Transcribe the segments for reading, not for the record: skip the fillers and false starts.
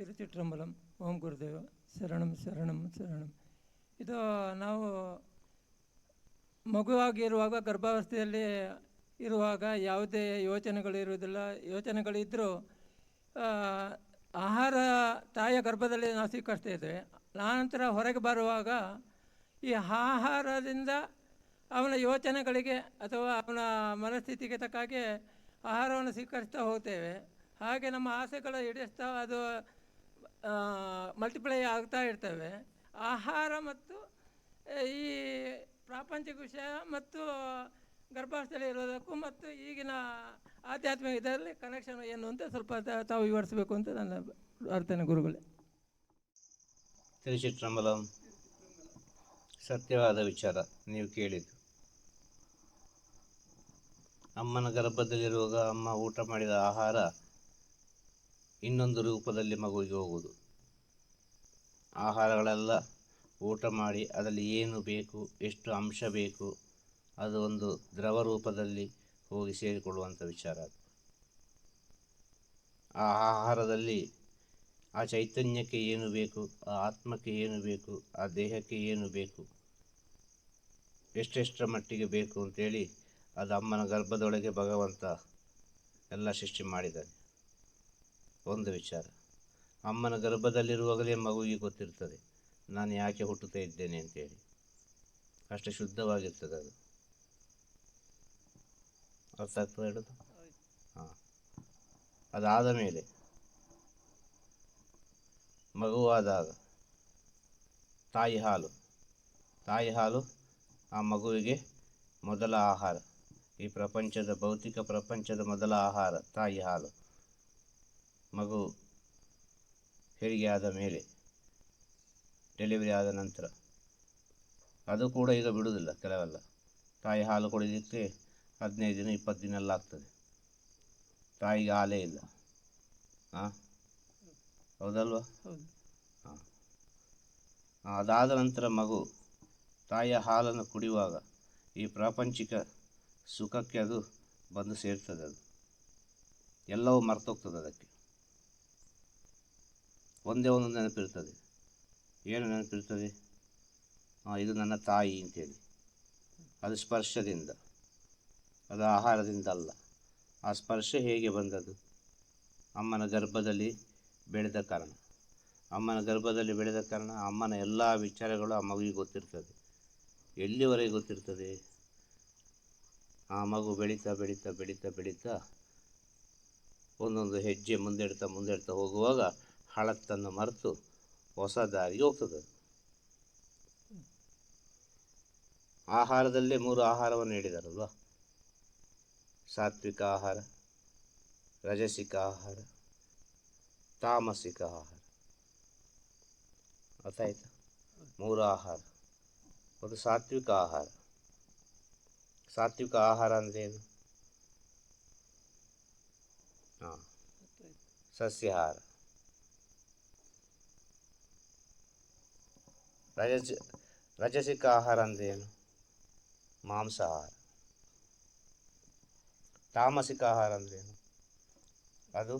ತಿರುಚಿಟ್ರಂಬಲಂ. ಓಂ ಗುರುದೇವ ಶರಣಂ ಶರಣಂ ಶರಣಂ. ಇದು ನಾವು ಮಗುವಾಗಿರುವಾಗ ಗರ್ಭಾವಸ್ಥೆಯಲ್ಲಿ ಇರುವಾಗ ಯಾವುದೇ ಯೋಚನೆಗಳಿರುವುದಿಲ್ಲ. ಯೋಚನೆಗಳಿದ್ದರೂ ಆಹಾರ ತಾಯಿಯ ಗರ್ಭದಲ್ಲಿ ನಾವು ಸ್ವೀಕರಿಸ್ತಾ ಇದ್ದೇವೆ. ನಂತರ ಹೊರಗೆ ಬರುವಾಗ ಈ ಆಹಾರದಿಂದ ಅವನ ಯೋಚನೆಗಳಿಗೆ ಅಥವಾ ಅವನ ಮನಸ್ಥಿತಿಗೆ ತಕ್ಕ ಹಾಗೆ ಆಹಾರವನ್ನು ಸ್ವೀಕರಿಸ್ತಾ ಹೋಗ್ತೇವೆ. ಹಾಗೆ ನಮ್ಮ ಆಸೆಗಳು ಈಡೇರಿಸ್ತಾ ಅದು ಮಲ್ಟಿಪ್ಲೈ ಆಗ್ತಾ ಇರ್ತವೆ. ಆಹಾರ ಮತ್ತು ಈ ಪ್ರಾಪಂಚಿಕ ವಿಷಯ ಮತ್ತು ಗರ್ಭಾವಸ್ಥೆಯಲ್ಲಿ ಇರೋದಕ್ಕೂ ಮತ್ತು ಈಗಿನ ಆಧ್ಯಾತ್ಮಿಕ ಇದರಲ್ಲಿ ಕನೆಕ್ಷನ್ ಏನು ಅಂತ ಸ್ವಲ್ಪ ತಾವು ವಿವರಿಸಬೇಕು ಅಂತ ನನ್ನ ಪ್ರಾರ್ಥನೆ ಗುರುಗಳೇ. ತಿರುಚಿಟ್ರಂಬಲಂ. ಸತ್ಯವಾದ ವಿಚಾರ ನೀವು ಕೇಳಿದ್ದು. ಅಮ್ಮನ ಗರ್ಭದಲ್ಲಿರುವಾಗ ಅಮ್ಮ ಊಟ ಮಾಡಿದ ಆಹಾರ ಇನ್ನೊಂದು ರೂಪದಲ್ಲಿ ಮಗುವಿಗೆ ಹೋಗುವುದು. ಆಹಾರಗಳೆಲ್ಲ ಊಟ ಮಾಡಿ ಅದರಲ್ಲಿ ಏನು ಬೇಕು, ಎಷ್ಟು ಅಂಶ ಬೇಕು, ಅದು ಒಂದು ದ್ರವ ರೂಪದಲ್ಲಿ ಹೋಗಿ ಸೇರಿಕೊಳ್ಳುವಂಥ ವಿಚಾರ ಅದು. ಆ ಆಹಾರದಲ್ಲಿ ಆ ಚೈತನ್ಯಕ್ಕೆ ಏನು ಬೇಕು, ಆ ಆತ್ಮಕ್ಕೆ ಏನು ಬೇಕು, ಆ ದೇಹಕ್ಕೆ ಏನು ಬೇಕು, ಎಷ್ಟೆಷ್ಟರ ಮಟ್ಟಿಗೆ ಬೇಕು ಅಂತೇಳಿ ಅದು ಅಮ್ಮನ ಗರ್ಭದೊಳಗೆ ಭಗವಂತ ಎಲ್ಲ ಸೃಷ್ಟಿ ಮಾಡಿದ್ದಾನೆ. ಒಂದು ವಿಚಾರ. ಅಮ್ಮನ ಗರ್ಭದಲ್ಲಿರುವಾಗಲೇ ಮಗುವಿಗೆ ಗೊತ್ತಿರ್ತದೆ ನಾನು ಯಾಕೆ ಹುಟ್ಟುತ್ತಾ ಇದ್ದೇನೆ ಅಂತೇಳಿ. ಅಷ್ಟು ಶುದ್ಧವಾಗಿರ್ತದೆ ಅದು. ಅರ್ಥ ಆಗ್ತದೆ ಹೇಳೋದು? ಹಾಂ. ಅದಾದ ಮೇಲೆ ಮಗುವಾದಾಗ ತಾಯಿ ಹಾಲು ಆ ಮಗುವಿಗೆ ಮೊದಲ ಆಹಾರ. ಈ ಪ್ರಪಂಚದ ಭೌತಿಕ ಪ್ರಪಂಚದ ಮೊದಲ ಆಹಾರ ತಾಯಿ ಹಾಲು. ಮಗು ಹೆರಿಗೆ ಆದ ಮೇಲೆ, ಡೆಲಿವರಿ ಆದ ನಂತರ ಅದು ಕೂಡ ಈಗ ಬಿಡುವುದಿಲ್ಲ. ಕೆಲವೆಲ್ಲ ತಾಯಿ ಹಾಲು ಕುಡಿಲಿಕ್ಕೆ 15 ದಿನ 20 ದಿನ ಎಲ್ಲ ಆಗ್ತದೆ. ತಾಯಿಗೆ ಹಾಲೇ ಇಲ್ಲ. ಹಾಂ, ಹೌದಲ್ವಾ? ಹಾಂ. ಅದಾದ ನಂತರ ಮಗು ತಾಯಿಯ ಹಾಲನ್ನು ಕುಡಿಯುವಾಗ ಈ ಪ್ರಾಪಂಚಿಕ ಸುಖಕ್ಕೆ ಅದು ಬಂದು ಸೇರ್ತದೆ. ಅದು ಎಲ್ಲವೂ ಮರ್ತೋಗ್ತದೆ. ಅದಕ್ಕೆ ಒಂದೇ ಒಂದು ನೆನಪಿರ್ತದೆ. ಏನು ನೆನಪಿರ್ತದೆ? ಇದು ನನ್ನ ತಾಯಿ ಅಂತೇಳಿ. ಅದು ಸ್ಪರ್ಶದಿಂದ, ಅದು ಆಹಾರದಿಂದ ಅಲ್ಲ. ಆ ಸ್ಪರ್ಶ ಹೇಗೆ ಬಂದದ್ದು? ಅಮ್ಮನ ಗರ್ಭದಲ್ಲಿ ಬೆಳೆದ ಕಾರಣ. ಅಮ್ಮನ ಗರ್ಭದಲ್ಲಿ ಬೆಳೆದ ಕಾರಣ ಅಮ್ಮನ ಎಲ್ಲ ವಿಚಾರಗಳು ಆ ಮಗುವಿಗೆ ಗೊತ್ತಿರ್ತದೆ. ಎಲ್ಲಿವರೆಗೆ ಗೊತ್ತಿರ್ತದೆ? ಆ ಮಗು ಬೆಳೀತಾ ಬೆಳೀತಾ ಬೆಳೀತಾ ಬೆಳೀತಾ ಒಂದೊಂದು ಹೆಜ್ಜೆ ಮುಂದೆಡ್ತಾ ಹೋಗುವಾಗ ಹಳತ್ತನ್ನು ಮರೆತು ಹೊಸ ದಾರಿಗೆ ಹೋಗ್ತದೆ. ಆಹಾರದಲ್ಲೇ 3 ಆಹಾರವನ್ನು ನೀಡಿದಾರಲ್ವ? ಸಾತ್ವಿಕ ಆಹಾರ, ರಜಸಿಕ ಆಹಾರ, ತಾಮಸಿಕ ಆಹಾರ. ಅರ್ಥ ಆಯ್ತಾ? 3 ಆಹಾರ. ಒಂದು ಸಾತ್ವಿಕ ಆಹಾರ. ಸಾತ್ವಿಕ ಆಹಾರ ಅಂದ್ರೇನು? ಹಾಂ, ಸಸ್ಯಾಹಾರ. ರಜಸಿಕ ಆಹಾರ ಅಂದ್ರೇನು? ಮಾಂಸಾಹಾರ. ತಾಮಸಿಕ ಆಹಾರ ಅಂದ್ರೇನು? ಅದು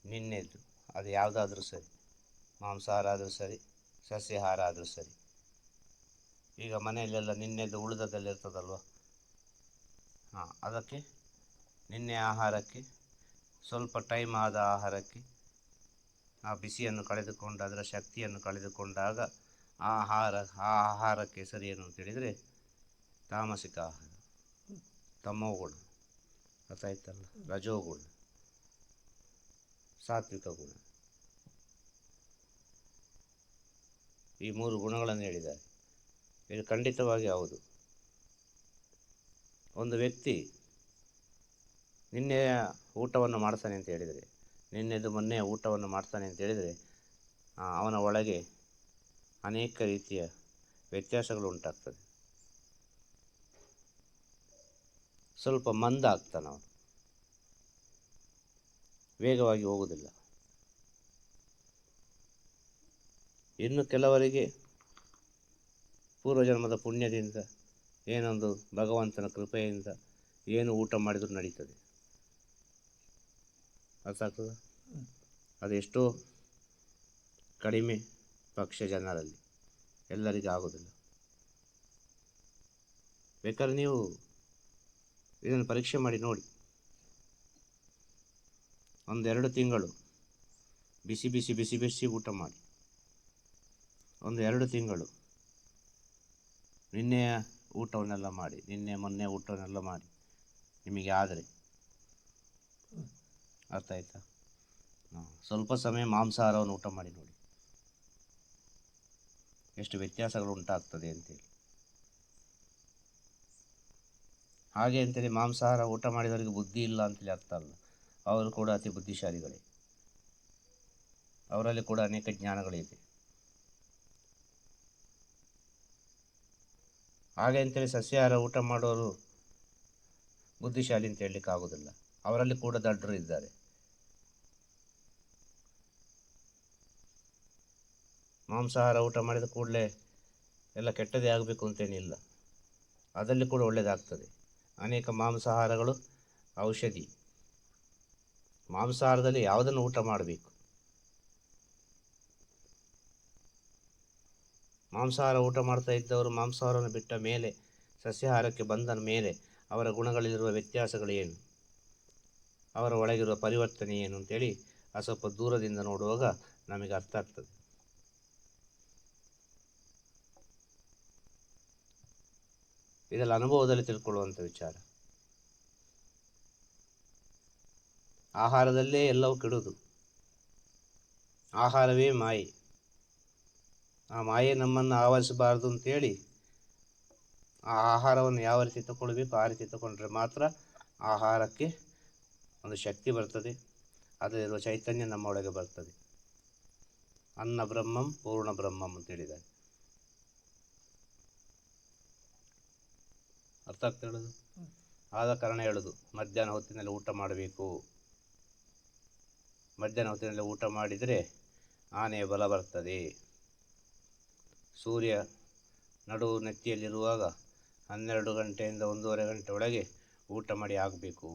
ನಿನ್ನೆದು. ಅದು ಯಾವುದಾದ್ರೂ ಸರಿ, ಮಾಂಸಾಹಾರ ಆದರೂ ಸರಿ, ಸಸ್ಯಾಹಾರ ಆದರೂ ಸರಿ. ಈಗ ಮನೆಯಲ್ಲೆಲ್ಲ ನಿನ್ನೆದು ಉಳಿದದಲ್ಲಿರ್ತದಲ್ವ? ಹಾಂ, ಅದಕ್ಕೆ ನಿನ್ನೆ ಆಹಾರಕ್ಕೆ ಸ್ವಲ್ಪ ಟೈಮ್ ಆದ ಆಹಾರಕ್ಕೆ ಆ ಬಿಸಿಯನ್ನು ಕಳೆದುಕೊಂಡು ಅದರ ಶಕ್ತಿಯನ್ನು ಕಳೆದುಕೊಂಡಾಗ ಆ ಆಹಾರಕ್ಕೆ ಹೆಸರು ಏನು ಅಂತೇಳಿದರೆ ತಾಮಸಿಕ ಆಹಾರ, ತಮೋಗುಣ. ಅರ್ಥ ಆಯ್ತಲ್ಲ? ರಜೋಗುಣ, ಸಾತ್ವಿಕ ಗುಣ. ಈ 3 ಗುಣಗಳನ್ನು ಹೇಳಿದ್ದಾರೆ. ಇದು ಖಂಡಿತವಾಗಿ ಹೌದು. ಒಂದು ವ್ಯಕ್ತಿ ನಿನ್ನೆಯ ಊಟವನ್ನು ಮಾಡ್ತಾನೆ ಅಂತ ಹೇಳಿದರೆ, ನಿನ್ನೆದು ಮೊನ್ನೆಯ ಊಟವನ್ನು ಮಾಡ್ತಾನೆ ಅಂತ ಹೇಳಿದರೆ ಅವನ ಒಳಗೆ ಅನೇಕ ರೀತಿಯ ವ್ಯತ್ಯಾಸಗಳು ಉಂಟಾಗ್ತದೆ. ಸ್ವಲ್ಪ ಮಂದ ಆಗ್ತಾನೆ ಅವನು, ವೇಗವಾಗಿ ಹೋಗುವುದಿಲ್ಲ. ಇನ್ನು ಕೆಲವರಿಗೆ ಪೂರ್ವಜನ್ಮದ ಪುಣ್ಯದಿಂದ ಏನೊಂದು ಭಗವಂತನ ಕೃಪೆಯಿಂದ ಏನು ಊಟ ಮಾಡಿದರೂ ನಡೀತದೆ. ಅರ್ಥ ಆಗ್ತದೆ? ಅದೆಷ್ಟೋ ಕಡಿಮೆ ಪಕ್ಷ ಜನರಲ್ಲಿ, ಎಲ್ಲರಿಗೂ ಆಗೋದಿಲ್ಲ. ಬೇಕಾದ್ರೆ ನೀವು ಇದನ್ನು ಪರೀಕ್ಷೆ ಮಾಡಿ ನೋಡಿ. 1-2 ತಿಂಗಳು ಬಿಸಿ ಬಿಸಿ ಬಿಸಿ ಬಿಸಿ ಊಟ ಮಾಡಿ. 1-2 ತಿಂಗಳು ನಿನ್ನೆಯ ಊಟವನ್ನೆಲ್ಲ ಮಾಡಿ, ನಿನ್ನೆ ಮೊನ್ನೆ ಊಟವನ್ನೆಲ್ಲ ಮಾಡಿ, ನಿಮಗೆ ಆದರೆ ಅರ್ಥ ಆಯ್ತಾ? ಸ್ವಲ್ಪ ಸಮಯ ಮಾಂಸಾಹಾರವನ್ನು ಊಟ ಮಾಡಿ ನೋಡಿ ಎಷ್ಟು ವ್ಯತ್ಯಾಸಗಳು ಉಂಟಾಗ್ತದೆ ಅಂತೇಳಿ. ಹಾಗೆ ಅಂತೇಳಿ ಮಾಂಸಾಹಾರ ಊಟ ಮಾಡಿದವರಿಗೆ ಬುದ್ಧಿ ಇಲ್ಲ ಅಂತೇಳಿ ಅರ್ಥ ಅಲ್ಲ. ಅವರು ಕೂಡ ಅತಿ ಬುದ್ಧಿಶಾಲಿಗಳೇ, ಅವರಲ್ಲಿ ಕೂಡ ಅನೇಕ ಜ್ಞಾನಗಳಿದೆ. ಹಾಗೆ ಅಂತೇಳಿ ಸಸ್ಯಾಹಾರ ಊಟ ಮಾಡೋರು ಬುದ್ಧಿಶಾಲಿ ಅಂತ ಹೇಳಲಿಕ್ಕೆ ಆಗೋದಿಲ್ಲ, ಅವರಲ್ಲಿ ಕೂಡ ದಡ್ಡರು ಇದ್ದಾರೆ. ಮಾಂಸಾಹಾರ ಊಟ ಮಾಡಿದ ಕೂಡಲೇ ಎಲ್ಲ ಕೆಟ್ಟದೇ ಆಗಬೇಕು ಅಂತೇನಿಲ್ಲ, ಅದರಲ್ಲಿ ಕೂಡ ಒಳ್ಳೆಯದಾಗ್ತದೆ. ಅನೇಕ ಮಾಂಸಾಹಾರಗಳು ಔಷಧಿ. ಮಾಂಸಾಹಾರದಲ್ಲಿ ಯಾವುದನ್ನು ಊಟ ಮಾಡಬೇಕು? ಮಾಂಸಾಹಾರ ಊಟ ಮಾಡ್ತಾ ಇದ್ದವರು ಮಾಂಸಾಹಾರವನ್ನು ಬಿಟ್ಟ ಮೇಲೆ ಸಸ್ಯಾಹಾರಕ್ಕೆ ಬಂದ ಮೇಲೆ ಅವರ ಗುಣಗಳಲ್ಲಿರುವ ವ್ಯತ್ಯಾಸಗಳು ಏನು, ಅವರ ಒಳಗಿರುವ ಪರಿವರ್ತನೆ ಏನು ಅಂತೇಳಿ ಸ್ವಲ್ಪ ದೂರದಿಂದ ನೋಡುವಾಗ ನಮಗೆ ಅರ್ಥ ಆಗ್ತದೆ. ಇದೆಲ್ಲ ಅನುಭವದಲ್ಲಿ ತಿಳ್ಕೊಳ್ಳುವಂಥ ವಿಚಾರ. ಆಹಾರದಲ್ಲೇ ಎಲ್ಲವೂ ಕೆಡುವುದು. ಆಹಾರವೇ ಮಾಯೆ. ಆ ಮಾಯೆ ನಮ್ಮನ್ನು ಆವರಿಸಬಾರ್ದು ಅಂತೇಳಿ ಆ ಆಹಾರವನ್ನು ಯಾವ ರೀತಿ ತಗೊಳ್ಬೇಕು ಆ ರೀತಿ ತಗೊಂಡ್ರೆ ಮಾತ್ರ ಆಹಾರಕ್ಕೆ ಒಂದು ಶಕ್ತಿ ಬರ್ತದೆ, ಅದರಲ್ಲಿರುವ ಚೈತನ್ಯ ನಮ್ಮ ಒಳಗೆ ಬರ್ತದೆ. ಅನ್ನ ಬ್ರಹ್ಮಂ ಪೂರ್ಣ ಬ್ರಹ್ಮಂ ಅಂತ ಹೇಳಿದ್ದಾರೆ. ಅರ್ಥ ಆಗ್ತಾ ಹೇಳೋದು? ಆದ ಕಾರಣ ಹೇಳೋದು ಮಧ್ಯಾಹ್ನ ಹೊತ್ತಿನಲ್ಲಿ ಊಟ ಮಾಡಬೇಕು. ಮಧ್ಯಾಹ್ನ ಹೊತ್ತಿನಲ್ಲಿ ಊಟ ಮಾಡಿದರೆ ಆನೆಯ ಬಲ ಬರ್ತದೆ. ಸೂರ್ಯ ನಡು ನೆತ್ತಿಯಲ್ಲಿರುವಾಗ 12 ಗಂಟೆಯಿಂದ 1:30 ಗಂಟೆ ಒಳಗೆ ಊಟ ಮಾಡಿ ಆಗಬೇಕು.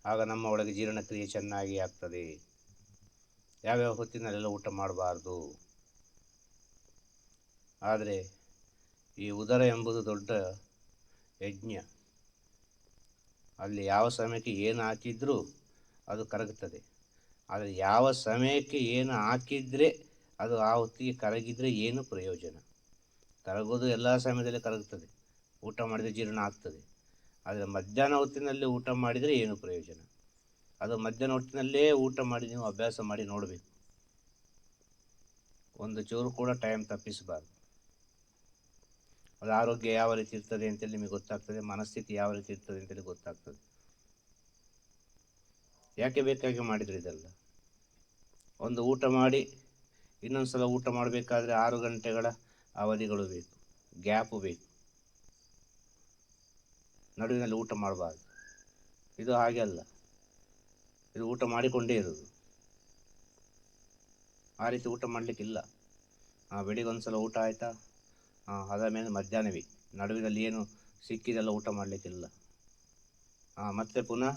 ಆಗ ನಮ್ಮ ಒಳಗೆ ಜೀರ್ಣಕ್ರಿಯೆ ಚೆನ್ನಾಗಿ ಆಗ್ತದೆ. ಯಾವ್ಯಾವ ಹೊತ್ತಿನಲ್ಲೆಲ್ಲ ಊಟ ಮಾಡಬಾರ್ದು. ಆದರೆ ಈ ಉದರ ಎಂಬುದು ದೊಡ್ಡ ಯಜ್ಞ. ಅಲ್ಲಿ ಯಾವ ಸಮಯಕ್ಕೆ ಏನು ಹಾಕಿದ್ರೂ ಅದು ಕರಗುತ್ತದೆ. ಆದರೆ ಯಾವ ಸಮಯಕ್ಕೆ ಏನು ಹಾಕಿದರೆ ಅದು ಆ ಹೊತ್ತಿಗೆ ಕರಗಿದರೆ ಏನು ಪ್ರಯೋಜನ? ಕರಗೋದು ಎಲ್ಲ ಸಮಯದಲ್ಲಿ ಕರಗುತ್ತದೆ, ಊಟ ಮಾಡಿದರೆ ಜೀರ್ಣ ಆಗ್ತದೆ. ಆದರೆ ಮಧ್ಯಾಹ್ನ ಹೊತ್ತಿನಲ್ಲಿ ಊಟ ಮಾಡಿದರೆ ಏನು ಪ್ರಯೋಜನ? ಅದು ಮಧ್ಯಾಹ್ನ ಹೊತ್ತಿನಲ್ಲೇ ಊಟ ಮಾಡಿ ನೀವು ಅಭ್ಯಾಸ ಮಾಡಿ ನೋಡಬೇಕು. ಒಂದು ಚೂರು ಕೂಡ ಟೈಮ್ ತಪ್ಪಿಸಬಾರ್ದು. ಅದು ಆರೋಗ್ಯ ಯಾವ ರೀತಿ ಇರ್ತದೆ ಅಂತೇಳಿ ನಿಮಗೆ ಗೊತ್ತಾಗ್ತದೆ, ಮನಸ್ಥಿತಿ ಯಾವ ರೀತಿ ಇರ್ತದೆ ಅಂತೇಳಿ ಗೊತ್ತಾಗ್ತದೆ. ಯಾಕೆ ಬೇಕಾಗಿ ಮಾಡಿದರೆ ಇದೆಲ್ಲ? ಒಂದು ಊಟ ಮಾಡಿ ಇನ್ನೊಂದು ಸಲ ಊಟ ಮಾಡಬೇಕಾದ್ರೆ 6 ಗಂಟೆಗಳ ಅವಧಿಗಳು ಬೇಕು, ಗ್ಯಾಪು ಬೇಕು. ನಡುವಿನಲ್ಲಿ ಊಟ ಮಾಡಬಾರ್ದು. ಇದು ಹಾಗೆ ಅಲ್ಲ, ಇದು ಊಟ ಮಾಡಿಕೊಂಡೇ ಇರೋದು. ಆ ರೀತಿ ಊಟ ಮಾಡಲಿಕ್ಕಿಲ್ಲ. ಬೆಳಿಗ್ಗೆ ಒಂದು ಸಲ ಊಟ ಆಯಿತಾ, ಅದಾದ ಮೇಲೆ ಮಧ್ಯಾಹ್ನವೇ ನಡುವಿನಲ್ಲಿ ಏನು ಸಿಕ್ಕಿದೆಲ್ಲ ಊಟ ಮಾಡಲಿಕ್ಕಿಲ್ಲ. ಮತ್ತೆ ಪುನಃ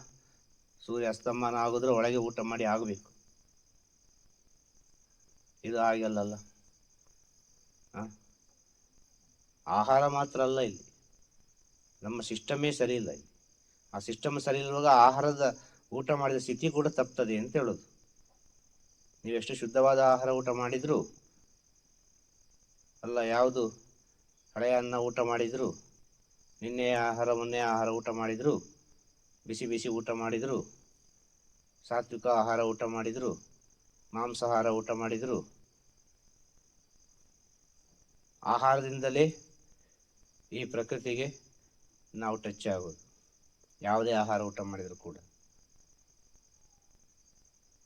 ಸೂರ್ಯ ಅಸ್ತಮಾನ ಆಗೋದ್ರೆ ಒಳಗೆ ಊಟ ಮಾಡಿ ಆಗಬೇಕು. ಇದು ಹಾಗೆ ಅಲ್ಲಲ್ಲ. ಆಹಾರ ಮಾತ್ರ ಅಲ್ಲ, ಇಲ್ಲಿ ನಮ್ಮ ಸಿಸ್ಟಮೇ ಸರಿ ಇಲ್ಲ. ಇಲ್ಲಿ ಆ ಸಿಸ್ಟಮ್ ಸರಿ ಇರುವಾಗ ಆಹಾರದ ಊಟ ಮಾಡಿದ ಸ್ಥಿತಿ ಕೂಡ ತಪ್ತದೆ ಅಂತ ಹೇಳೋದು. ನೀವೆಷ್ಟು ಶುದ್ಧವಾದ ಆಹಾರ ಊಟ ಮಾಡಿದ್ರು ಅಲ್ಲ, ಯಾವುದು ಹಳೆಯ ಅನ್ನ ಊಟ ಮಾಡಿದ್ರು, ನಿನ್ನೆಯ ಆಹಾರ ಮೊನ್ನೆಯ ಆಹಾರ ಊಟ ಮಾಡಿದ್ರು, ಬಿಸಿ ಬಿಸಿ ಊಟ ಮಾಡಿದ್ರು, ಸಾತ್ವಿಕ ಆಹಾರ ಊಟ ಮಾಡಿದ್ರು, ಮಾಂಸಾಹಾರ ಊಟ ಮಾಡಿದ್ರು, ಆಹಾರದಿಂದಲೇ ಈ ಪ್ರಕೃತಿಗೆ ನಾವು ಟಚ್ ಆಗೋದು. ಯಾವುದೇ ಆಹಾರ ಊಟ ಮಾಡಿದರೂ ಕೂಡ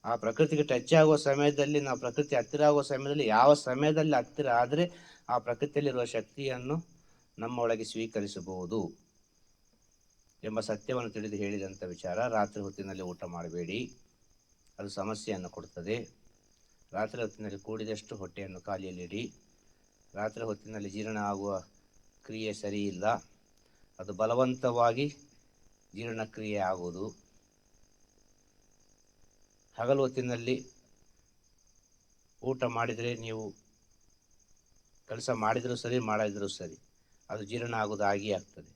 ಆ ಪ್ರಕೃತಿಗೆ ಟಚ್ ಆಗುವ ಸಮಯದಲ್ಲಿ, ನಾವು ಪ್ರಕೃತಿ ಹತ್ತಿರ ಆಗುವ ಸಮಯದಲ್ಲಿ, ಯಾವ ಸಮಯದಲ್ಲಿ ಹತ್ತಿರ ಆದರೆ ಆ ಪ್ರಕೃತಿಯಲ್ಲಿರುವ ಶಕ್ತಿಯನ್ನು ನಮ್ಮ ಒಳಗೆ ಸ್ವೀಕರಿಸಬಹುದು ಎಂಬ ಸತ್ಯವನ್ನು ತಿಳಿದು ಹೇಳಿದಂಥ ವಿಚಾರ. ರಾತ್ರಿ ಹೊತ್ತಿನಲ್ಲಿ ಊಟ ಮಾಡಬೇಡಿ, ಅದು ಸಮಸ್ಯೆಯನ್ನು ಕೊಡುತ್ತದೆ. ರಾತ್ರಿ ಹೊತ್ತಿನಲ್ಲಿ ಕೂಡಿದಷ್ಟು ಹೊಟ್ಟೆಯನ್ನು ಖಾಲಿಯಲ್ಲಿಡಿ. ರಾತ್ರಿ ಹೊತ್ತಿನಲ್ಲಿ ಜೀರ್ಣ ಆಗುವ ಕ್ರಿಯೆ ಸರಿ ಇಲ್ಲ, ಅದು ಬಲವಂತವಾಗಿ ಜೀರ್ಣಕ್ರಿಯೆ ಆಗುವುದು. ಹಗಲು ಹೊತ್ತಿನಲ್ಲಿ ಊಟ ಮಾಡಿದರೆ ನೀವು ಕೆಲಸ ಮಾಡಿದರೂ ಸರಿ ಮಾಡದಿದ್ರೂ ಸರಿ ಅದು ಜೀರ್ಣ ಆಗೋದು ಆಗಿಯೇ ಆಗ್ತದೆ.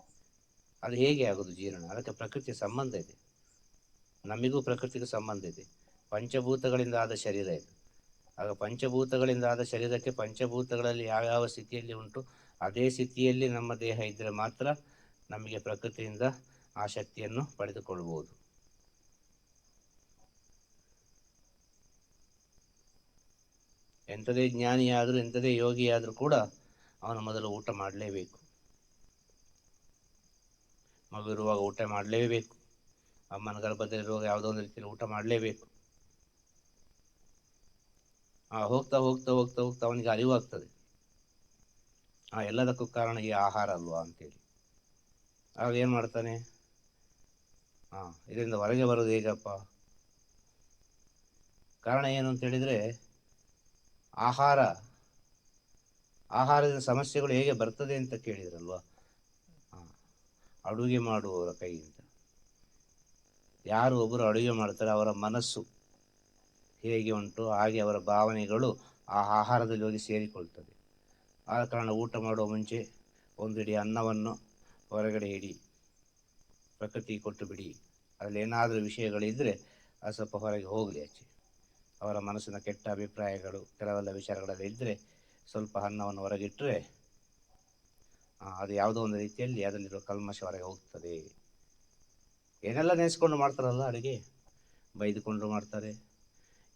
ಅದು ಹೇಗೆ ಆಗೋದು ಜೀರ್ಣ? ಅದಕ್ಕೆ ಪ್ರಕೃತಿಯ ಸಂಬಂಧ ಇದೆ, ನಮಗೂ ಪ್ರಕೃತಿಗೂ ಸಂಬಂಧ ಇದೆ. ಪಂಚಭೂತಗಳಿಂದ ಆದ ಶರೀರ ಇದು. ಆಗ ಪಂಚಭೂತಗಳಿಂದ ಆದ ಶರೀರಕ್ಕೆ ಪಂಚಭೂತಗಳಲ್ಲಿ ಯಾವ್ಯಾವ ಸ್ಥಿತಿಯಲ್ಲಿ ಉಂಟು ಅದೇ ಸ್ಥಿತಿಯಲ್ಲಿ ನಮ್ಮ ದೇಹ ಇದ್ದರೆ ಮಾತ್ರ ನಮಗೆ ಪ್ರಕೃತಿಯಿಂದ ಆ ಶಕ್ತಿಯನ್ನು ಪಡೆದುಕೊಳ್ಬೋದು. ಎಂಥದೇ ಜ್ಞಾನಿಯಾದರೂ ಎಂಥದೇ ಯೋಗಿಯಾದರೂ ಕೂಡ ಅವನು ಮೊದಲು ಊಟ ಮಾಡಲೇಬೇಕು. ಮಗು ಇರುವಾಗ ಊಟ ಮಾಡಲೇಬೇಕು. ಅಮ್ಮನ ಗರ್ಭದಲ್ಲಿರುವಾಗ ಯಾವುದೋ ಒಂದು ರೀತಿಯಲ್ಲಿ ಊಟ ಮಾಡಲೇಬೇಕು. ಹೋಗ್ತಾ ಹೋಗ್ತಾ ಹೋಗ್ತಾ ಹೋಗ್ತಾ ಅವನಿಗೆ ಅರಿವಾಗ್ತದೆ ಎಲ್ಲದಕ್ಕೂ ಕಾರಣ ಈ ಆಹಾರ ಅಲ್ವಾ ಅಂತೇಳಿ. ಆಗ ಏನು ಮಾಡ್ತಾನೆ, ಇದರಿಂದ ಹೊರಗೆ ಬರೋದು ಹೇಗಪ್ಪ? ಕಾರಣ ಏನು ಅಂತೇಳಿದರೆ, ಆಹಾರದ ಸಮಸ್ಯೆಗಳು ಹೇಗೆ ಬರ್ತದೆ ಅಂತ ಕೇಳಿದ್ರಲ್ವ. ಅಡುಗೆ ಮಾಡುವವರ ಕೈಯಿಂದ. ಯಾರು ಒಬ್ಬರು ಅಡುಗೆ ಮಾಡ್ತಾರೆ ಅವರ ಮನಸ್ಸು ಹೇಗೆ ಉಂಟು ಹಾಗೆ ಅವರ ಭಾವನೆಗಳು ಆ ಆಹಾರದಲ್ಲಿ ಹೋಗಿ ಸೇರಿಕೊಳ್ತದೆ. ಆದ ಕಾರಣ ಊಟ ಮಾಡುವ ಮುಂಚೆ ಒಂದು ಇಡೀ ಅನ್ನವನ್ನು ಹೊರಗಡೆ ಇಡಿ, ಪ್ರಕೃತಿಗೆ ಕೊಟ್ಟು ಬಿಡಿ. ಅದರಲ್ಲಿ ಏನಾದರೂ ವಿಷಯಗಳಿದ್ದರೆ ಅದು ಸ್ವಲ್ಪ ಹೊರಗೆ ಹೋಗಲಿ ಆಚೆ. ಅವರ ಮನಸ್ಸಿನ ಕೆಟ್ಟ ಅಭಿಪ್ರಾಯಗಳು ಕೆಲವೆಲ್ಲ ವಿಚಾರಗಳೆಲ್ಲ ಇದ್ದರೆ ಸ್ವಲ್ಪ ಅನ್ನವನ್ನು ಹೊರಗಿಟ್ಟರೆ ಅದು ಯಾವುದೋ ಒಂದು ರೀತಿಯಲ್ಲಿ ಅದರಲ್ಲಿರೋ ಕಲ್ಮಶ ಹೊರಗೆ ಹೋಗ್ತದೆ. ಏನೆಲ್ಲ ನೆನೆಸ್ಕೊಂಡು ಮಾಡ್ತಾರಲ್ಲ ಅಡುಗೆ, ಬೈದುಕೊಂಡು ಮಾಡ್ತಾರೆ,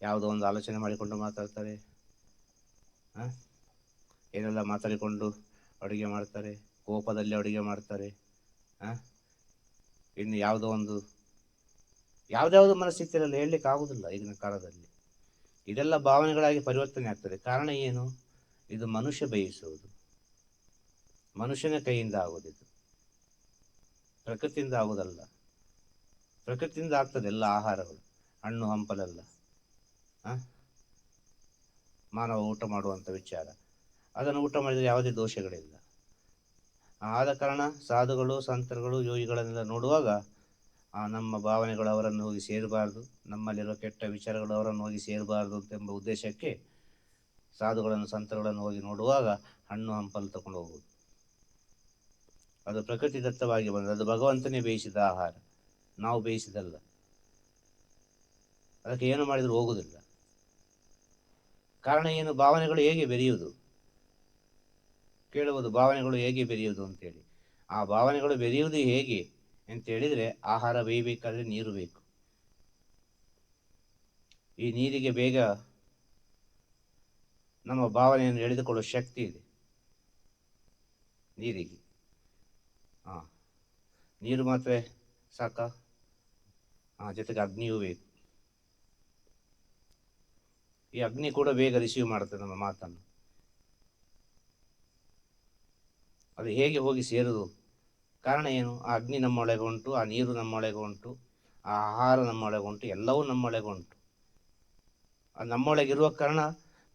ಯಾವುದೋ ಒಂದು ಆಲೋಚನೆ ಮಾಡಿಕೊಂಡು ಮಾತಾಡ್ತಾರೆ, ಏನೆಲ್ಲ ಮಾತಾಡಿಕೊಂಡು ಅಡುಗೆ ಮಾಡ್ತಾರೆ, ಕೋಪದಲ್ಲಿ ಅಡುಗೆ ಮಾಡ್ತಾರೆ, ಇನ್ನು ಯಾವುದ್ಯಾವುದು ಮನಸ್ಥಿತಿಯಲ್ಲಿ ಹೇಳಲಿಕ್ಕೆ ಆಗುವುದಿಲ್ಲ ಈಗಿನ ಕಾಲದಲ್ಲಿ. ಇದೆಲ್ಲ ಭಾವನೆಗಳಾಗಿ ಪರಿವರ್ತನೆ ಆಗ್ತದೆ. ಕಾರಣ ಏನು? ಇದು ಮನುಷ್ಯ ಬಯಸುವುದು, ಮನುಷ್ಯನ ಕೈಯಿಂದ ಆಗೋದಿದು, ಪ್ರಕೃತಿಯಿಂದ ಆಗೋದಲ್ಲ. ಪ್ರಕೃತಿಯಿಂದ ಆಗ್ತದೆ ಎಲ್ಲ ಆಹಾರಗಳು, ಹಣ್ಣು ಹಂಪಲೆಲ್ಲ. ಮಾನವ ಊಟ ಮಾಡುವಂಥ ವಿಚಾರ, ಅದನ್ನು ಊಟ ಮಾಡಿದರೆ ಯಾವುದೇ ದೋಷಗಳಿಲ್ಲ. ಆದ ಕಾರಣ ಸಾಧುಗಳು ಸಂತರುಗಳು ಯೋಗಿಗಳನ್ನೆಲ್ಲ ನೋಡುವಾಗ ನಮ್ಮ ಭಾವನೆಗಳು ಅವರನ್ನು ಹೋಗಿ ಸೇರಬಾರ್ದು, ನಮ್ಮಲ್ಲಿರೋ ಕೆಟ್ಟ ವಿಚಾರಗಳು ಅವರನ್ನು ಹೋಗಿ ಸೇರಬಾರ್ದು ಎಂಬ ಉದ್ದೇಶಕ್ಕೆ ಸಾಧುಗಳನ್ನು ಸಂತರುಗಳನ್ನು ಹೋಗಿ ನೋಡುವಾಗ ಹಣ್ಣು ಹಂಪಲು ತಗೊಂಡು ಹೋಗುವುದು. ಅದು ಪ್ರಕೃತಿ ದತ್ತವಾಗಿ ಬಂದ, ಅದು ಭಗವಂತನೇ ಬೇಯಿಸಿದ ಆಹಾರ, ನಾವು ಬೇಯಿಸಿದಲ್ಲ. ಅದಕ್ಕೆ ಏನು ಮಾಡಿದರೂ ಹೋಗುವುದಿಲ್ಲ. ಕಾರಣ ಏನು? ಭಾವನೆಗಳು ಹೇಗೆ ಬೆರೆಯುವುದು ಕೇಳುವುದು, ಭಾವನೆಗಳು ಹೇಗೆ ಬೆರೆಯುವುದು ಅಂತೇಳಿ. ಆ ಭಾವನೆಗಳು ಬೆರೆಯುವುದು ಹೇಗೆ ಅಂತೇಳಿದರೆ, ಆಹಾರ ಬೇಯಬೇಕಾದ್ರೆ ನೀರು ಬೇಕು. ಈ ನೀರಿಗೆ ಬೇಗ ನಮ್ಮ ಭಾವನೆಯನ್ನು ಎಳೆದುಕೊಳ್ಳುವ ಶಕ್ತಿ ಇದೆ ನೀರಿಗೆ. ನೀರು ಮಾತ್ರ ಸಾಕ? ಜೊತೆಗೆ ಅಗ್ನಿಯೂ ಬೇಕು. ಈ ಅಗ್ನಿ ಕೂಡ ಬೇಗ ರಿಸೀವ್ ಮಾಡುತ್ತೆ ನಮ್ಮ ಮಾತನ್ನು. ಅದು ಹೇಗೆ ಹೋಗಿ ಸೇರುವುದು? ಕಾರಣ ಏನು? ಆ ಅಗ್ನಿ ನಮ್ಮೊಳಗೆ ಉಂಟು, ಆ ನೀರು ನಮ್ಮೊಳಗೆ ಉಂಟು, ಆ ಆಹಾರ ನಮ್ಮೊಳಗೆ ಉಂಟು, ಎಲ್ಲವೂ ನಮ್ಮೊಳಗೆ ಉಂಟು. ಅದು ನಮ್ಮೊಳಗಿರುವ ಕಾರಣ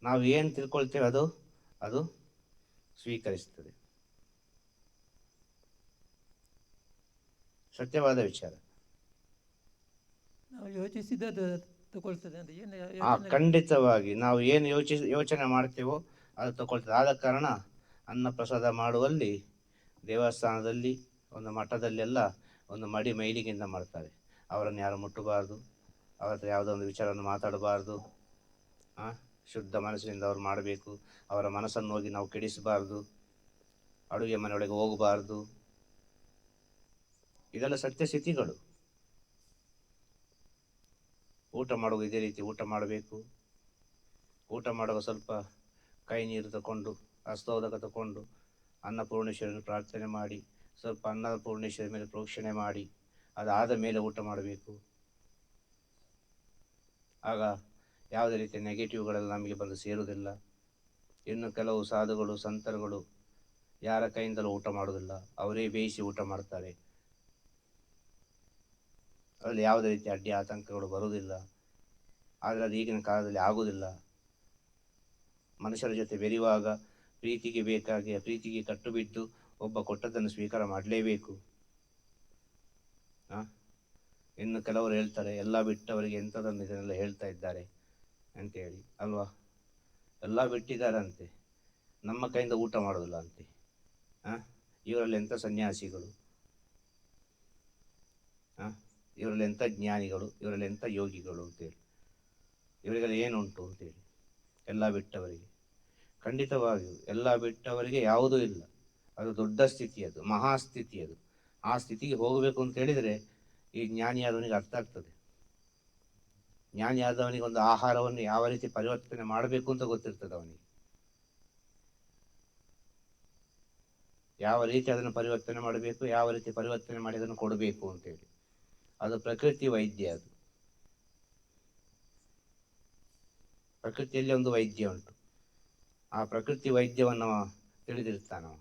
ನಾವು ಏನು ತಿಳ್ಕೊಳ್ತೇವೆ ಅದು ಸ್ವೀಕರಿಸ್ತದೆ. ಸತ್ಯವಾದ ವಿಚಾರ. ನಾವು ಯೋಚಿಸಿದ್ದು ತಗೊಳ್ತದೆ ಅಂತ ಏನು ಖಂಡಿತವಾಗಿ ನಾವು ಏನು ಯೋಚನೆ ಮಾಡ್ತೇವೋ ಅದು ತಗೊಳ್ತದೆ. ಆದ ಕಾರಣ ಅನ್ನ ಪ್ರಸಾದ ಮಾಡುವಲ್ಲಿ ದೇವಸ್ಥಾನದಲ್ಲಿ ಒಂದು ಮಠದಲ್ಲೆಲ್ಲ ಒಂದು ಮಡಿ ಮೈಲಿಗೆಯಿಂದ ಮಾಡ್ತಾರೆ. ಅವರನ್ನು ಯಾರು ಮುಟ್ಟಬಾರ್ದು, ಅವರ ಹತ್ರ ಯಾವುದೋ ಒಂದು ವಿಚಾರವನ್ನು ಮಾತಾಡಬಾರ್ದು, ಶುದ್ಧ ಮನಸ್ಸಿನಿಂದ ಅವ್ರು ಮಾಡಬೇಕು. ಅವರ ಮನಸ್ಸನ್ನು ಹೋಗಿ ನಾವು ಕೆಡಿಸಬಾರ್ದು, ಅಡುಗೆ ಮನೆಯೊಳಗೆ ಹೋಗಬಾರ್ದು. ಇದೆಲ್ಲ ಸತ್ಯ ಸ್ಥಿತಿಗಳು. ಊಟ ಮಾಡುವ ಇದೇ ರೀತಿ ಊಟ ಮಾಡಬೇಕು. ಊಟ ಮಾಡುವಾಗ ಸ್ವಲ್ಪ ಕೈ ನೀರು ತಗೊಂಡು, ಹಸ್ತೋದಕ ತಗೊಂಡು ಅನ್ನಪೂರ್ಣೇಶ್ವರಿಯನ್ನು ಪ್ರಾರ್ಥನೆ ಮಾಡಿ, ಸ್ವಲ್ಪ ಅನ್ನಪೂರ್ಣೇಶ್ವರಿ ಮೇಲೆ ಪ್ರೋಕ್ಷಣೆ ಮಾಡಿ, ಅದಾದ ಮೇಲೆ ಊಟ ಮಾಡಬೇಕು. ಆಗ ಯಾವುದೇ ರೀತಿಯ ನೆಗೆಟಿವ್ಗಳೆಲ್ಲ ನಮಗೆ ಬಂದು ಸೇರುವುದಿಲ್ಲ. ಇನ್ನು ಕೆಲವು ಸಾಧುಗಳು ಸಂತರುಗಳು ಯಾರ ಕೈಯಿಂದಲೂ ಊಟ ಮಾಡೋದಿಲ್ಲ, ಅವರೇ ಬೇಯಿಸಿ ಊಟ ಮಾಡ್ತಾರೆ. ಅದರಲ್ಲಿ ಯಾವುದೇ ರೀತಿಯ ಅಡ್ಡಿ ಆತಂಕಗಳು ಬರುವುದಿಲ್ಲ. ಆದರೆ ಅದು ಈಗಿನ ಕಾಲದಲ್ಲಿ ಆಗುವುದಿಲ್ಲ. ಮನುಷ್ಯರ ಜೊತೆ ಬೆರೆಯುವಾಗ ಪ್ರೀತಿಗೆ ಕಟ್ಟು ಬಿದ್ದು ಒಬ್ಬ ಕೊಟ್ಟದ್ದನ್ನು ಸ್ವೀಕಾರ ಮಾಡಲೇಬೇಕು. ಇನ್ನು ಕೆಲವರು ಹೇಳ್ತಾರೆ ಎಲ್ಲ ಬಿಟ್ಟವರಿಗೆ ಎಂಥದನ್ನು ಇದನ್ನೆಲ್ಲ ಹೇಳ್ತಾ ಇದ್ದಾರೆ ಅಂತೇಳಿ ಅಲ್ವಾ. ಎಲ್ಲ ಬಿಟ್ಟಿದ್ದಾರಂತೆ, ನಮ್ಮ ಕೈಯಿಂದ ಊಟ ಮಾಡೋದಿಲ್ಲ ಅಂತೆ. ಇವರಲ್ಲಿ ಎಂಥ ಸನ್ಯಾಸಿಗಳು, ಇವರಲ್ಲಿ ಎಂಥ ಜ್ಞಾನಿಗಳು, ಇವರಲ್ಲಿ ಎಂಥ ಯೋಗಿಗಳು ಅಂತೇಳಿ, ಇವರಿಗೆಲ್ಲ ಏನುಂಟು ಅಂತೇಳಿ. ಎಲ್ಲ ಬಿಟ್ಟವರಿಗೆ ಖಂಡಿತವಾಗಿಯೂ ಎಲ್ಲ ಬಿಟ್ಟವರಿಗೆ ಯಾವುದೂ ಇಲ್ಲ. ಅದು ದೊಡ್ಡ ಸ್ಥಿತಿ, ಅದು ಮಹಾಸ್ಥಿತಿ. ಅದು ಆ ಸ್ಥಿತಿಗೆ ಹೋಗಬೇಕು ಅಂತ ಹೇಳಿದರೆ ಈ ಜ್ಞಾನಿಯಾದವನಿಗೆ ಅರ್ಥ ಆಗ್ತದೆ. ಜ್ಞಾನಿಯಾದವನಿಗೆ ಒಂದು ಆಹಾರವನ್ನು ಯಾವ ರೀತಿ ಪರಿವರ್ತನೆ ಮಾಡಬೇಕು ಅಂತ ಗೊತ್ತಿರ್ತದೆ ಅವನಿಗೆ. ಯಾವ ರೀತಿ ಅದನ್ನು ಪರಿವರ್ತನೆ ಮಾಡಬೇಕು, ಯಾವ ರೀತಿ ಪರಿವರ್ತನೆ ಮಾಡಿ ಅದನ್ನು ಕೊಡಬೇಕು ಅಂತೇಳಿ. ಅದು ಪ್ರಕೃತಿ ವೈದ್ಯ. ಅದು ಪ್ರಕೃತಿಯಲ್ಲಿ ಒಂದು ವೈದ್ಯ ಉಂಟು. ಆ ಪ್ರಕೃತಿ ವೈದ್ಯವನ್ನು ತಿಳಿದಿರ್ತಾನವ.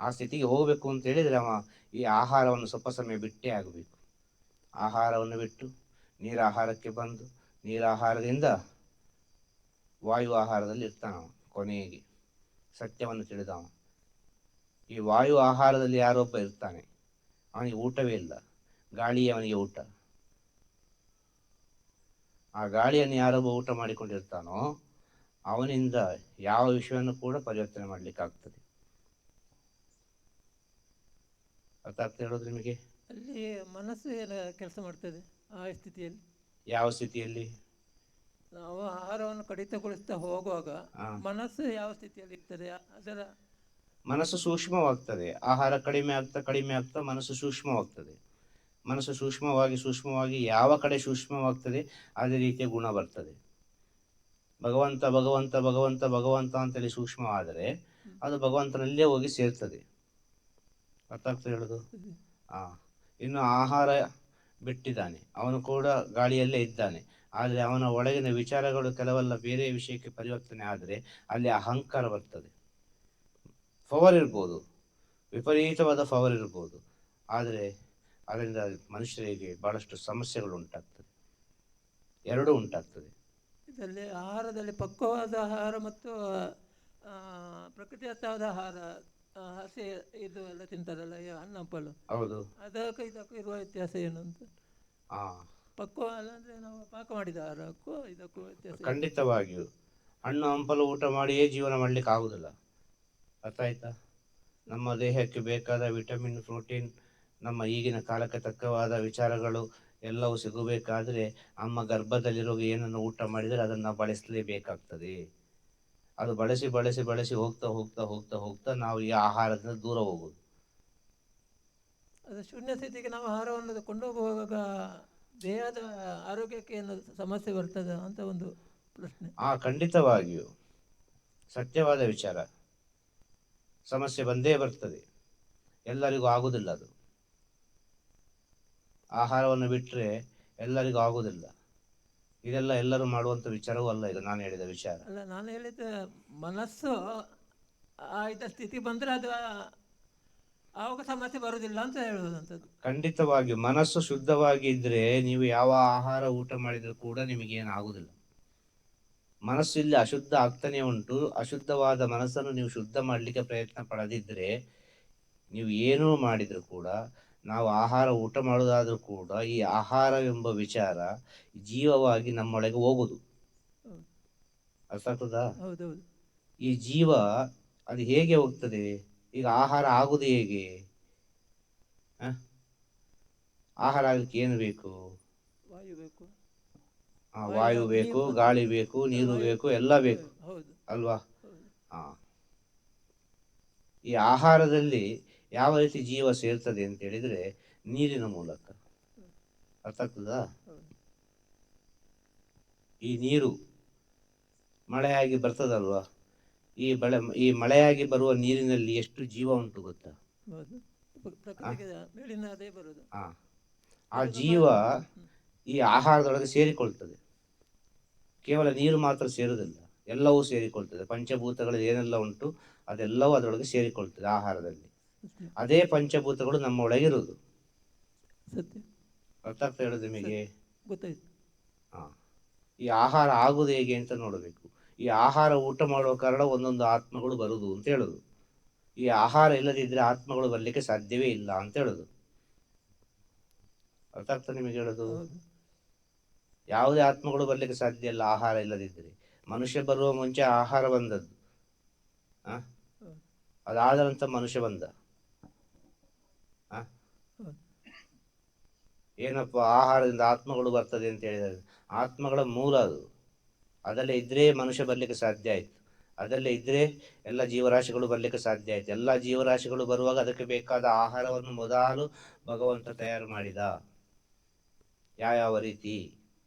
ಆ ಸ್ಥಿತಿಗೆ ಹೋಗಬೇಕು ಅಂತ ಹೇಳಿದರೆ ಅವ ಈ ಆಹಾರವನ್ನು ಸ್ವಲ್ಪ ಸಮಯ ಬಿಟ್ಟೇ ಆಗಬೇಕು. ಆಹಾರವನ್ನು ಬಿಟ್ಟು ನೀರಾಹಾರಕ್ಕೆ ಬಂದು ನೀರಾಹಾರದಿಂದ ವಾಯು ಆಹಾರದಲ್ಲಿ ಇರ್ತಾನವ. ಕೊನೆಗೆ ಸತ್ಯವನ್ನು ತಿಳಿದವ. ಈ ವಾಯು ಆಹಾರದಲ್ಲಿ ಯಾರೊಬ್ಬ ಇರ್ತಾನೆ, ಅವನಿಗೆ ಊಟವೇ ಇಲ್ಲ, ಗಾಳಿಯೇ ಅವನಿಗೆ ಊಟ. ಆ ಗಾಳಿಯನ್ನು ಯಾರೊಬ್ಬ ಊಟ ಮಾಡಿಕೊಂಡಿರ್ತಾನೋ ಅವನಿಂದ ಯಾವ ವಿಷಯವನ್ನು ಕೂಡ ಪರಿವರ್ತನೆ ಮಾಡಲಿಕ್ಕಾಗ್ತದೆ. ಅರ್ಥ ಆಗ್ತಾ ಹೇಳೋದು ನಿಮಗೆ? ಅಲ್ಲಿ ಮನಸ್ಸು ಏನು ಕೆಲಸ ಮಾಡ್ತದೆ ಆ ಸ್ಥಿತಿಯಲ್ಲಿ? ಯಾವ ಸ್ಥಿತಿಯಲ್ಲಿ? ನಾವು ಆಹಾರವನ್ನು ಕಡಿತಗೊಳಿಸ್ತಾ ಹೋಗುವಾಗ ಮನಸ್ಸು ಯಾವ ಸ್ಥಿತಿಯಲ್ಲಿ ಇರ್ತದೆ? ಅದರ ಮನಸ್ಸು ಸೂಕ್ಷ್ಮವಾಗ್ತದೆ. ಆಹಾರ ಕಡಿಮೆ ಆಗ್ತಾ ಮನಸ್ಸು ಸೂಕ್ಷ್ಮವಾಗ್ತದೆ. ಮನಸ್ಸು ಸೂಕ್ಷ್ಮವಾಗಿ ಯಾವ ಕಡೆ ಸೂಕ್ಷ್ಮವಾಗ್ತದೆ ಅದೇ ರೀತಿಯ ಗುಣ ಬರ್ತದೆ. ಭಗವಂತ ಭಗವಂತ ಭಗವಂತ ಭಗವಂತ ಅಂತೇಳಿ ಸೂಕ್ಷ್ಮವಾದರೆ ಅದು ಭಗವಂತನಲ್ಲೇ ಹೋಗಿ ಸೇರ್ತದೆ. ಅರ್ಥ ಆಗ್ತದೆ ಹೇಳೋದು? ಇನ್ನು ಆಹಾರ ಬಿಟ್ಟಿದ್ದಾನೆ, ಅವನು ಕೂಡ ಗಾಳಿಯಲ್ಲೇ ಇದ್ದಾನೆ. ಆದರೆ ಅವನ ಒಳಗಿನ ವಿಚಾರಗಳು ಕೆಲವೆಲ್ಲ ಬೇರೆ ವಿಷಯಕ್ಕೆ ಪರಿವರ್ತನೆ ಆದರೆ ಅಲ್ಲಿ ಅಹಂಕಾರ ಬರ್ತದೆ. ಪವರ್ ಇರ್ಬೋದು, ವಿಪರೀತವಾದ ಪವರ್ ಇರ್ಬೋದು, ಆದರೆ ಅದರಿಂದ ಮನುಷ್ಯರಿಗೆ ಬಹಳಷ್ಟು ಸಮಸ್ಯೆಗಳು ಉಂಟಾಗ್ತದೆ. ಎರಡೂ ಉಂಟಾಗ್ತದೆ. ಇದರಲ್ಲಿ ಆಹಾರದಲ್ಲಿ ಪಕ್ವವಾದ ಆಹಾರ ಮತ್ತು ಪ್ರಕೃತಿದತ್ತವಾದ ಆಹಾರ, ಹಸಿ ಇದು ಎಲ್ಲ ತಿಂತಾರಲ್ಲ, ಹಣ್ಣು ಹಂಪಲು, ಹೌದು, ಅದಕ್ಕೂ ಇದಕ್ಕೂ ಇರುವ ವ್ಯತ್ಯಾಸ ಏನು ಅಂತ? ಪಕ್ವ ಅಂದರೆ ನಾವು ಪಾಕ ಮಾಡಿದ ಆಹಾರಕ್ಕೂ ಇದಕ್ಕೂ ವ್ಯತ್ಯಾಸ? ಖಂಡಿತವಾಗಿಯೂ ಹಣ್ಣು ಹಂಪಲು ಊಟ ಮಾಡಿಯೇ ಜೀವನ ಮಾಡಲಿಕ್ಕೆ ಆಗುವುದಿಲ್ಲ. ಅರ್ಥ ಆಯ್ತಾ? ನಮ್ಮ ದೇಹಕ್ಕೆ ಬೇಕಾದ ವಿಟಮಿನ್, ಪ್ರೋಟೀನ್, ನಮ್ಮ ಈಗಿನ ಕಾಲಕ್ಕೆ ತಕ್ಕವಾದ ವಿಚಾರಗಳು ಎಲ್ಲವೂ ಸಿಗಬೇಕಾದರೆ ಅಮ್ಮ ಗರ್ಭದಲ್ಲಿರೋ ಏನನ್ನು ಊಟ ಮಾಡಿದರೆ ಅದನ್ನು ಬಳಸಲೇಬೇಕಾಗ್ತದೆ. ಅದು ಬಳಸಿ ಬಳಸಿ ಬಳಸಿ ಹೋಗ್ತಾ ಹೋಗ್ತಾ ಹೋಗ್ತಾ ಹೋಗ್ತಾ ನಾವು ಈ ಆಹಾರದಿಂದ ದೂರ ಹೋಗೋದು. ಅದು ಶೂನ್ಯ ಸ್ಥಿತಿಗೆ ನಾವು ಆಹಾರವನ್ನು ಕೊಂಡೋಗುವಾಗ ದೇಹದ ಆರೋಗ್ಯಕ್ಕೆ ಏನು ಸಮಸ್ಯೆ ಬರ್ತದೆ ಅಂತ ಒಂದು ಪ್ರಶ್ನೆ. ಖಂಡಿತವಾಗಿಯೂ ಸತ್ಯವಾದ ವಿಚಾರ. ಸಮಸ್ಯೆ ಬಂದೇ ಬರ್ತದೆ, ಎಲ್ಲರಿಗೂ ಆಗುವುದಿಲ್ಲ. ಅದು ಆಹಾರವನ್ನು ಬಿಟ್ಟರೆ ಎಲ್ಲರಿಗೂ ಆಗುವುದಿಲ್ಲ. ಇದೆಲ್ಲ ಎಲ್ಲರೂ ಮಾಡುವಂಥ ವಿಚಾರವೂ ಅಲ್ಲ ಇದು ನಾನು ಹೇಳಿದ ವಿಚಾರ. ಅಲ್ಲ, ನಾನು ಹೇಳಿದ ಮನಸ್ಸು ಇದರ ಸ್ಥಿತಿ ಬಂದರೆ ಅದು ಆವಾಗ ಸಮಸ್ಯೆ ಬರುವುದಿಲ್ಲ ಅಂತ ಹೇಳುವುದಂಥದ್ದು. ಖಂಡಿತವಾಗಿ ಮನಸ್ಸು ಶುದ್ಧವಾಗಿ ಇದ್ದರೆ ನೀವು ಯಾವ ಆಹಾರ ಊಟ ಮಾಡಿದರೂ ಕೂಡ ನಿಮಗೇನು ಆಗುವುದಿಲ್ಲ. ಮನಸ್ಸು ಇಲ್ಲಿ ಅಶುದ್ಧ ಆಗ್ತಾನೆ ಉಂಟು. ಅಶುದ್ಧವಾದ ಮನಸ್ಸನ್ನು ನೀವು ಶುದ್ಧ ಮಾಡಲಿಕ್ಕೆ ಪ್ರಯತ್ನ ಪಡದಿದ್ದರೆ ನೀವು ಏನೂ ಮಾಡಿದರೂ ಕೂಡ, ನಾವು ಆಹಾರ ಊಟ ಮಾಡೋದಾದರೂ ಕೂಡ ಈ ಆಹಾರವೆಂಬ ವಿಚಾರ ಜೀವವಾಗಿ ನಮ್ಮೊಳಗೆ ಹೋಗುದು. ಅರ್ಥ ಆಗ್ತದಾ? ಹೌದೌದು. ಈ ಜೀವ ಅದು ಹೇಗೆ ಹೋಗ್ತದೆ? ಈಗ ಆಹಾರ ಆಗುದು ಹೇಗೆ? ಆಹಾರ ಆಗಲಿಕ್ಕೆ ಏನು ಬೇಕು? ವಾಯು ಬೇಕು, ವಾಯು ಬೇಕು, ಗಾಳಿ ಬೇಕು, ನೀರು ಬೇಕು, ಎಲ್ಲ ಬೇಕು ಅಲ್ವಾ? ಈ ಆಹಾರದಲ್ಲಿ ಯಾವ ರೀತಿ ಜೀವ ಸೇರ್ತದೆ ಅಂತ ಹೇಳಿದ್ರೆ ನೀರಿನ ಮೂಲಕ. ಅರ್ಥ ಆಗ್ತದಾ? ಈ ನೀರು ಮಳೆಯಾಗಿ ಬರ್ತದಲ್ವಾ? ಈ ಮಳೆಯಾಗಿ ಬರುವ ನೀರಿನಲ್ಲಿ ಎಷ್ಟು ಜೀವ ಉಂಟು ಗೊತ್ತಾ? ಆ ಜೀವ ಈ ಆಹಾರದೊಳಗೆ ಸೇರಿಕೊಳ್ತದೆ. ಕೇವಲ ನೀರು ಮಾತ್ರ ಸೇರುವುದಿಲ್ಲ, ಎಲ್ಲವೂ ಸೇರಿಕೊಳ್ತದೆ. ಪಂಚಭೂತಗಳು ಏನೆಲ್ಲ ಉಂಟು ಅದೆಲ್ಲವೂ ಅದರೊಳಗೆ ಸೇರಿಕೊಳ್ತದೆ ಆಹಾರದಲ್ಲಿ. ಅದೇ ಪಂಚಭೂತಗಳು ನಮ್ಮ ಒಳಗಿರುವುದು. ಅರ್ಥ ಆಗ್ತಾ ಹೇಳೋದು ನಿಮಗೆ? ಗೊತ್ತಾಯ್ತು. ಈ ಆಹಾರ ಆಗುವುದು ಹೇಗೆ ಅಂತ ನೋಡಬೇಕು. ಈ ಆಹಾರ ಊಟ ಮಾಡುವ ಕಾರಣ ಒಂದೊಂದು ಆತ್ಮಗಳು ಬರುವುದು ಅಂತ ಹೇಳೋದು. ಈ ಆಹಾರ ಇಲ್ಲದಿದ್ದರೆ ಆತ್ಮಗಳು ಬರಲಿಕ್ಕೆ ಸಾಧ್ಯವೇ ಇಲ್ಲ ಅಂತ ಹೇಳೋದು. ಅರ್ಥ ಆಗ್ತದೆ ನಿಮಗೆ ಹೇಳೋದು? ಹೌದು. ಯಾವುದೇ ಆತ್ಮಗಳು ಬರಲಿಕ್ಕೆ ಸಾಧ್ಯ ಇಲ್ಲ ಆಹಾರ ಇಲ್ಲದಿದ್ದರೆ. ಮನುಷ್ಯ ಬರುವ ಮುಂಚೆ ಆಹಾರ ಬಂದದ್ದು, ಅದಾದ ನಂತರ ಮನುಷ್ಯ ಬಂದ. ಹೌದು. ಏನಪ್ಪ ಆಹಾರದಿಂದ ಆತ್ಮಗಳು ಬರ್ತದೆ ಅಂತ ಹೇಳಿದರೆ, ಆತ್ಮಗಳ ಮೂಲ ಅದು. ಅದಲ್ಲೇ ಇದ್ದರೆ ಮನುಷ್ಯ ಬರಲಿಕ್ಕೆ ಸಾಧ್ಯ ಆಯಿತು. ಅದಲ್ಲೇ ಇದ್ದರೆ ಎಲ್ಲ ಜೀವರಾಶಿಗಳು ಬರಲಿಕ್ಕೆ ಸಾಧ್ಯ ಆಯಿತು. ಎಲ್ಲ ಜೀವರಾಶಿಗಳು ಬರುವಾಗ ಅದಕ್ಕೆ ಬೇಕಾದ ಆಹಾರವನ್ನು ಮೊದಲು ಭಗವಂತ ತಯಾರು ಮಾಡಿದ. ಯಾವ ರೀತಿ?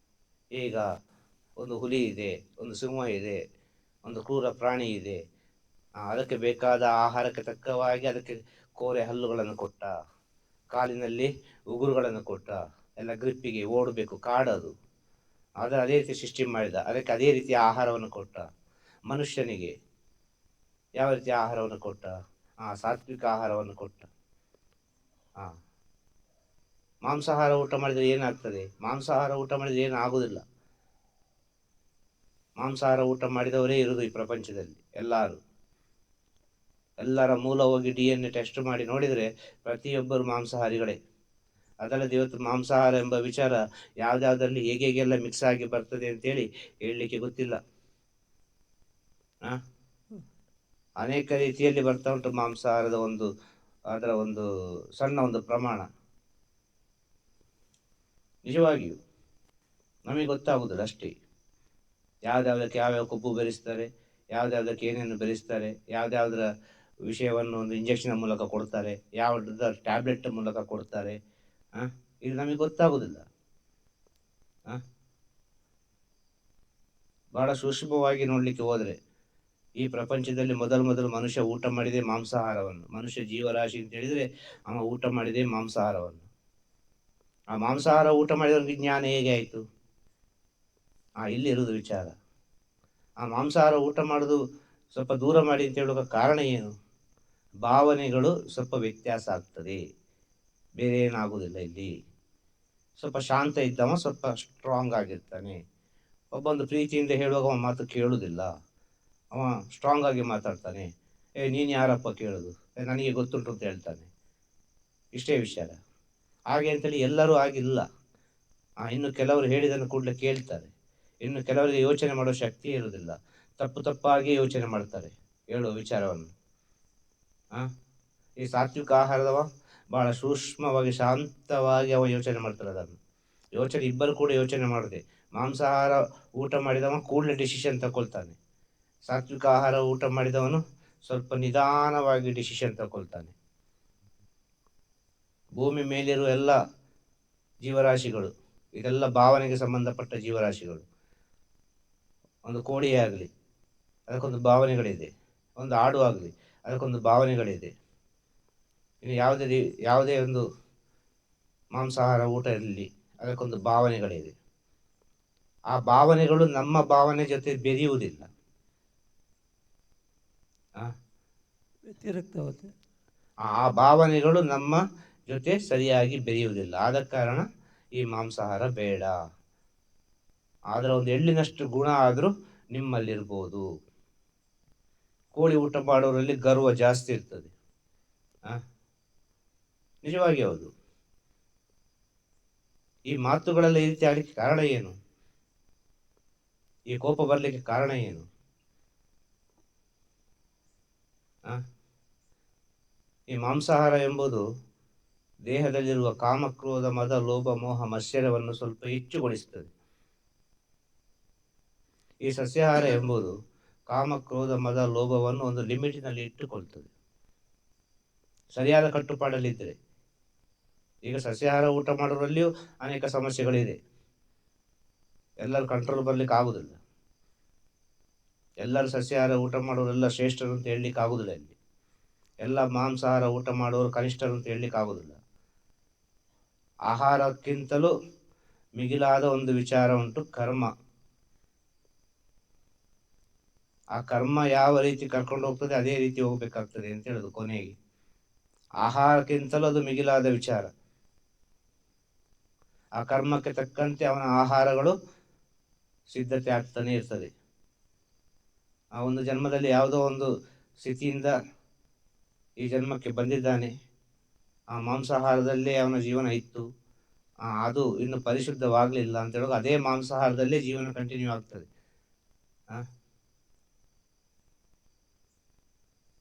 ಈಗ ಒಂದು ಹುಲಿ ಇದೆ, ಒಂದು ಸಿಂಹ ಇದೆ, ಒಂದು ಕ್ರೂರ ಪ್ರಾಣಿ ಇದೆ. ಅದಕ್ಕೆ ಬೇಕಾದ ಆಹಾರಕ್ಕೆ ತಕ್ಕವಾಗಿ ಅದಕ್ಕೆ ಕೋರೆ ಹಲ್ಲುಗಳನ್ನು ಕೊಟ್ಟ, ಕಾಲಿನಲ್ಲಿ ಉಗುರುಗಳನ್ನು ಕೊಟ್ಟ, ಎಲ್ಲ ಗ್ರಿಪ್ಪಿಗೆ ಓಡಬೇಕು, ಕಾಡದು. ಆದರೆ ಅದೇ ರೀತಿ ಸೃಷ್ಟಿ ಮಾಡಿದ, ಅದಕ್ಕೆ ಅದೇ ರೀತಿಯ ಆಹಾರವನ್ನು ಕೊಟ್ಟ. ಮನುಷ್ಯನಿಗೆ ಯಾವ ರೀತಿಯ ಆಹಾರವನ್ನು ಕೊಟ್ಟ? ಸಾತ್ವಿಕ ಆಹಾರವನ್ನು ಕೊಟ್ಟ. ಮಾಂಸಾಹಾರ ಊಟ ಮಾಡಿದರೆ ಏನಾಗ್ತದೆ? ಮಾಂಸಾಹಾರ ಊಟ ಮಾಡಿದರೆ ಏನು ಆಗುವುದಿಲ್ಲ. ಮಾಂಸಾಹಾರ ಊಟ ಮಾಡಿದವರೇ ಇರುವುದು ಈ ಪ್ರಪಂಚದಲ್ಲಿ. ಎಲ್ಲರ ಮೂಲ ಹೋಗಿ DNA ಟೆಸ್ಟ್ ಮಾಡಿ ನೋಡಿದರೆ ಪ್ರತಿಯೊಬ್ಬರು ಮಾಂಸಾಹಾರಿಗಳೇ. ಅದಲ್ಲದೆ ಇವತ್ತು ಮಾಂಸಾಹಾರ ಎಂಬ ವಿಚಾರ ಯಾವುದ್ಯಾವುದರಲ್ಲಿ ಹೇಗೆಲ್ಲ ಮಿಕ್ಸ್ ಆಗಿ ಬರ್ತದೆ ಅಂತೇಳಿ ಹೇಳಲಿಕ್ಕೆ ಗೊತ್ತಿಲ್ಲ. ಅನೇಕ ರೀತಿಯಲ್ಲಿ ಬರ್ತಾ ಉಂಟು ಮಾಂಸಾಹಾರದ ಅದರ ಒಂದು ಸಣ್ಣ ಒಂದು ಪ್ರಮಾಣ. ನಿಜವಾಗಿಯೂ ನಮಗೆ ಗೊತ್ತಾಗುವುದಿಲ್ಲ ಅಷ್ಟೇ. ಯಾವುದ್ಯಾವುದಕ್ಕೆ ಯಾವ್ಯಾವ ಕೊಬ್ಬು ಬೆರೆಸ್ತಾರೆ, ಯಾವುದ್ಯಾವುದಕ್ಕೆ ಏನೇನು ಬೆರೆಸ್ತಾರೆ, ಯಾವುದ್ಯಾವುದರ ವಿಷಯವನ್ನು ಒಂದು ಇಂಜೆಕ್ಷನ್ ಮೂಲಕ ಕೊಡ್ತಾರೆ, ಯಾವುದರ ಟ್ಯಾಬ್ಲೆಟ್ ಮೂಲಕ ಕೊಡ್ತಾರೆ, ಇದು ನಮಗೆ ಗೊತ್ತಾಗುವುದಿಲ್ಲ. ಬಹಳ ಸೂಕ್ಷ್ಮವಾಗಿ ನೋಡಲಿಕ್ಕೆ ಹೋದರೆ ಈ ಪ್ರಪಂಚದಲ್ಲಿ ಮೊದಲು ಮನುಷ್ಯ ಊಟ ಮಾಡಿದೆ ಮಾಂಸಾಹಾರವನ್ನು. ಮನುಷ್ಯ ಜೀವರಾಶಿ ಅಂತ ಹೇಳಿದರೆ ಅವ ಊಟ ಮಾಡಿದೆ ಮಾಂಸಾಹಾರವನ್ನು. ಆ ಮಾಂಸಾಹಾರ ಊಟ ಮಾಡಿದವನಿಗೆ ಜ್ಞಾನ ಹೇಗೆ ಆಯಿತು? ಇಲ್ಲಿ ಇರುವುದು ವಿಚಾರ. ಆ ಮಾಂಸಾಹಾರ ಊಟ ಮಾಡೋದು ಸ್ವಲ್ಪ ದೂರ ಮಾಡಿ ಅಂತ ಹೇಳುವ ಕಾರಣ ಏನು? ಭಾವನೆಗಳು ಸ್ವಲ್ಪ ವ್ಯತ್ಯಾಸ ಆಗ್ತದೆ, ಬೇರೆ ಏನಾಗುವುದಿಲ್ಲ. ಇಲ್ಲಿ ಸ್ವಲ್ಪ ಶಾಂತ ಇದ್ದವ ಸ್ವಲ್ಪ ಸ್ಟ್ರಾಂಗ್ ಆಗಿರ್ತಾನೆ. ಒಬ್ಬೊಂದು ಪ್ರೀತಿಯಿಂದ ಹೇಳುವಾಗ ಅವ ಮಾತು ಕೇಳುವುದಿಲ್ಲ, ಅವ ಸ್ಟ್ರಾಂಗ್ ಆಗಿ ಮಾತಾಡ್ತಾನೆ. ನೀನು ಯಾರಪ್ಪ ಕೇಳೋದು, ನನಗೆ ಗೊತ್ತುಂಟು ಅಂತ ಹೇಳ್ತಾನೆ. ಇಷ್ಟೇ ವಿಚಾರ. ಹಾಗೆ ಅಂತೇಳಿ ಎಲ್ಲರೂ ಆಗಿಲ್ಲ. ಇನ್ನು ಕೆಲವರು ಹೇಳಿದನ್ನು ಕೂಡಲೇ ಕೇಳ್ತಾರೆ. ಇನ್ನು ಕೆಲವರಿಗೆ ಯೋಚನೆ ಮಾಡೋ ಶಕ್ತಿ ಇರುವುದಿಲ್ಲ, ತಪ್ಪಾಗಿ ಯೋಚನೆ ಮಾಡ್ತಾರೆ ಹೇಳುವ ವಿಚಾರವನ್ನು. ಈ ಸಾತ್ವಿಕ ಆಹಾರದವ ಬಹಳ ಸೂಕ್ಷ್ಮವಾಗಿ ಶಾಂತವಾಗಿ ಅವ ಯೋಚನೆ ಮಾಡ್ತಾರೆ. ಅದನ್ನು ಇಬ್ಬರು ಕೂಡ ಯೋಚನೆ ಮಾಡದೆ ಮಾಂಸಾಹಾರ ಊಟ ಮಾಡಿದವ ಕೂಡಲೇ ಡಿಸಿಷನ್ ತಗೊಳ್ತಾನೆ. ಸಾತ್ವಿಕ ಆಹಾರ ಊಟ ಮಾಡಿದವನು ಸ್ವಲ್ಪ ನಿಧಾನವಾಗಿ ಡಿಸಿಷನ್ ತಗೊಳ್ತಾನೆ. ಭೂಮಿ ಮೇಲಿರುವ ಎಲ್ಲ ಜೀವರಾಶಿಗಳು, ಇದೆಲ್ಲ ಭಾವನೆಗೆ ಸಂಬಂಧಪಟ್ಟ ಜೀವರಾಶಿಗಳು. ಒಂದು ಕೋಳಿ ಆಗಲಿ ಅದಕ್ಕೊಂದು ಭಾವನೆಗಳಿದೆ, ಒಂದು ಆಡು ಆಗಲಿ ಅದಕ್ಕೊಂದು ಭಾವನೆಗಳಿದೆ. ಇನ್ನು ಯಾವುದೇ ಒಂದು ಮಾಂಸಾಹಾರ ಊಟ ಇರಲಿ ಅದಕ್ಕೊಂದು ಭಾವನೆಗಳಿದೆ. ಆ ಭಾವನೆಗಳು ನಮ್ಮ ಭಾವನೆ ಜೊತೆ ಬೆರೆಯುವುದಿಲ್ಲ. ಆ ಭಾವನೆಗಳು ನಮ್ಮ ಜೊತೆ ಸರಿಯಾಗಿ ಬೆರೆಯುವುದಿಲ್ಲ. ಆದ ಕಾರಣ ಈ ಮಾಂಸಾಹಾರ ಬೇಡ. ಆದರೆ ಒಂದು ಎಳ್ಳಿನಷ್ಟು ಗುಣ ಆದರೂ ನಿಮ್ಮಲ್ಲಿರ್ಬೋದು. ಕೋಳಿ ಊಟ ಮಾಡೋರಲ್ಲಿ ಗರ್ವ ಜಾಸ್ತಿ ಇರ್ತದೆ. ನಿಜವಾಗಿ ಹೌದು. ಈ ಮಾತುಗಳೆಲ್ಲ ಈ ರೀತಿ ಆಗಲಿಕ್ಕೆ ಕಾರಣ ಏನು? ಈ ಕೋಪ ಬರಲಿಕ್ಕೆ ಕಾರಣ ಏನು? ಈ ಮಾಂಸಾಹಾರ ಎಂಬುದು ದೇಹದಲ್ಲಿರುವ ಕಾಮ, ಕ್ರೋಧ, ಮದ, ಲೋಭ, ಮೋಹ, ಮತ್ಸರವನ್ನು ಸ್ವಲ್ಪ ಹೆಚ್ಚುಗೊಳಿಸುತ್ತದೆ. ಈ ಸಸ್ಯಾಹಾರ ಎಂಬುದು ಕಾಮ, ಕ್ರೋಧ, ಮದ, ಲೋಭವನ್ನು ಒಂದು ಲಿಮಿಟಿನಲ್ಲಿ ಇಟ್ಟುಕೊಳ್ತದೆ, ಸರಿಯಾದ ಕಟ್ಟುಪಾಡಲ್ಲಿದ್ದರೆ. ಈಗ ಸಸ್ಯಾಹಾರ ಊಟ ಮಾಡೋದ್ರಲ್ಲಿಯೂ ಅನೇಕ ಸಮಸ್ಯೆಗಳಿದೆ. ಎಲ್ಲರೂ ಕಂಟ್ರೋಲ್ ಬರಲಿಕ್ಕೆ ಆಗುವುದಿಲ್ಲ. ಎಲ್ಲರೂ ಸಸ್ಯಾಹಾರ ಊಟ ಮಾಡೋರೆಲ್ಲ ಶ್ರೇಷ್ಠರು ಅಂತ ಹೇಳಲಿಕ್ಕೆ ಆಗುವುದಿಲ್ಲ. ಇಲ್ಲಿ ಎಲ್ಲ ಮಾಂಸಾಹಾರ ಊಟ ಮಾಡೋರು ಕನಿಷ್ಠರು ಅಂತ ಹೇಳಲಿಕ್ಕೆ ಆಗುವುದಿಲ್ಲ. ಆಹಾರಕ್ಕಿಂತಲೂ ಮಿಗಿಲಾದ ಒಂದು ವಿಚಾರ ಉಂಟು, ಕರ್ಮ. ಆ ಕರ್ಮ ಯಾವ ರೀತಿ ಕರ್ಕೊಂಡು ಹೋಗ್ತದೆ ಅದೇ ರೀತಿ ಹೋಗ್ಬೇಕಾಗ್ತದೆ ಅಂತ ಹೇಳುದು ಕೊನೆಗೆ. ಆಹಾರಕ್ಕಿಂತಲೂ ಅದು ಮಿಗಿಲಾದ ವಿಚಾರ. ಆ ಕರ್ಮಕ್ಕೆ ತಕ್ಕಂತೆ ಅವನ ಆಹಾರಗಳು ಸಿದ್ಧತೆ ಆಗ್ತಾನೆ ಇರ್ತದೆ. ಆ ಒಂದು ಜನ್ಮದಲ್ಲಿ ಯಾವುದೋ ಒಂದು ಸ್ಥಿತಿಯಿಂದ ಈ ಜನ್ಮಕ್ಕೆ ಬಂದಿದ್ದಾನೆ. ಆ ಮಾಂಸಾಹಾರದಲ್ಲೇ ಅವನ ಜೀವನ ಇತ್ತು. ಅದು ಇನ್ನು ಪರಿಶುದ್ಧವಾಗಲಿಲ್ಲ ಅಂತ ಹೇಳುವಾಗ ಅದೇ ಮಾಂಸಾಹಾರದಲ್ಲೇ ಜೀವನ ಕಂಟಿನ್ಯೂ ಆಗ್ತದೆ.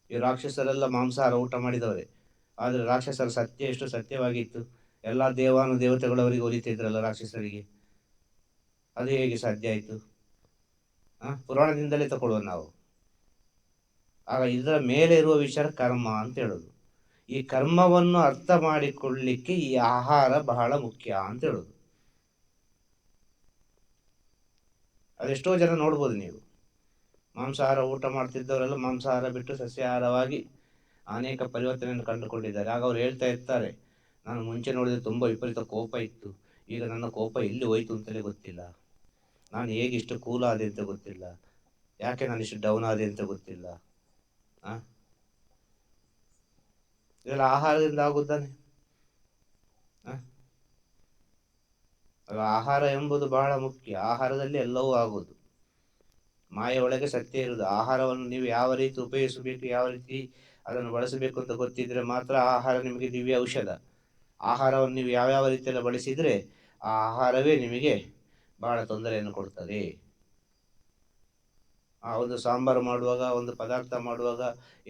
ಈ ರಾಕ್ಷಸರೆಲ್ಲ ಮಾಂಸಾಹಾರ ಊಟ ಮಾಡಿದವರೇ, ಆದರೆ ರಾಕ್ಷಸರ ಸತ್ಯ ಎಷ್ಟು ಸತ್ಯವಾಗಿತ್ತು. ಎಲ್ಲ ದೇವತೆಗಳು ಅವರಿಗೆ ಒಲಿತಿದ್ರಲ್ಲ ರಾಕ್ಷಸರಿಗೆ. ಅದು ಹೇಗೆ ಸಾಧ್ಯ ಆಯಿತು? ಪುರಾಣದಿಂದಲೇ ತಗೊಳ್ಳುವ ನಾವು. ಆಗ ಇದರ ಮೇಲೆ ಇರುವ ವಿಚಾರ ಕರ್ಮ ಅಂತ ಹೇಳೋದು. ಈ ಕರ್ಮವನ್ನು ಅರ್ಥ ಮಾಡಿಕೊಳ್ಳಲಿಕ್ಕೆ ಈ ಆಹಾರ ಬಹಳ ಮುಖ್ಯ ಅಂತ ಹೇಳೋದು. ಅದೆಷ್ಟೋ ಜನ ನೋಡ್ಬೋದು ನೀವು, ಮಾಂಸಾಹಾರ ಊಟ ಮಾಡ್ತಿದ್ದವರೆಲ್ಲ ಮಾಂಸಾಹಾರ ಬಿಟ್ಟು ಸಸ್ಯಾಹಾರವಾಗಿ ಅನೇಕ ಪರಿವರ್ತನೆಯನ್ನು ಕಂಡುಕೊಂಡಿದ್ದಾರೆ. ಆಗ ಅವ್ರು ಹೇಳ್ತಾ ಇರ್ತಾರೆ, ನಾನು ಮುಂಚೆ ನೋಡಿದರೆ ತುಂಬ ವಿಪರೀತ ಕೋಪ ಇತ್ತು, ಈಗ ನನ್ನ ಕೋಪ ಎಲ್ಲಿ ಹೋಯ್ತು ಅಂತಲೇ ಗೊತ್ತಿಲ್ಲ, ನಾನು ಹೇಗೆ ಇಷ್ಟು ಕೂಲ್ ಆದೆ ಅಂತ ಗೊತ್ತಿಲ್ಲ, ಯಾಕೆ ನಾನು ಇಷ್ಟು ಡೌನ್ ಆದೆ ಅಂತ ಗೊತ್ತಿಲ್ಲ. ಇದೆಲ್ಲ ಆಹಾರದಿಂದ ಆಗುತ್ತಾನೆ. ಆಹಾರ ಎಂಬುದು ಬಹಳ ಮುಖ್ಯ. ಆಹಾರದಲ್ಲಿ ಎಲ್ಲವೂ ಆಗುವುದು. ಮಾಯ ಒಳಗೆ ಸತ್ಯ ಇರುವುದು. ಆಹಾರವನ್ನು ನೀವು ಯಾವ ರೀತಿ ಉಪಯೋಗಿಸಬೇಕು, ಯಾವ ರೀತಿ ಅದನ್ನು ಬಳಸಬೇಕು ಅಂತ ಗೊತ್ತಿದ್ರೆ ಮಾತ್ರ ಆಹಾರ ನಿಮಗೆ ದಿವ್ಯ ಔಷಧ. ಆಹಾರವನ್ನು ನೀವು ಯಾವ್ಯಾವ ರೀತಿಯಲ್ಲಿ ಬಳಸಿದರೆ ಆ ಆಹಾರವೇ ನಿಮಗೆ ಬಹಳ ತೊಂದರೆಯನ್ನು ಕೊಡ್ತದೆ. ಒಂದು ಸಾಂಬಾರು ಮಾಡುವಾಗ, ಒಂದು ಪದಾರ್ಥ ಮಾಡುವಾಗ,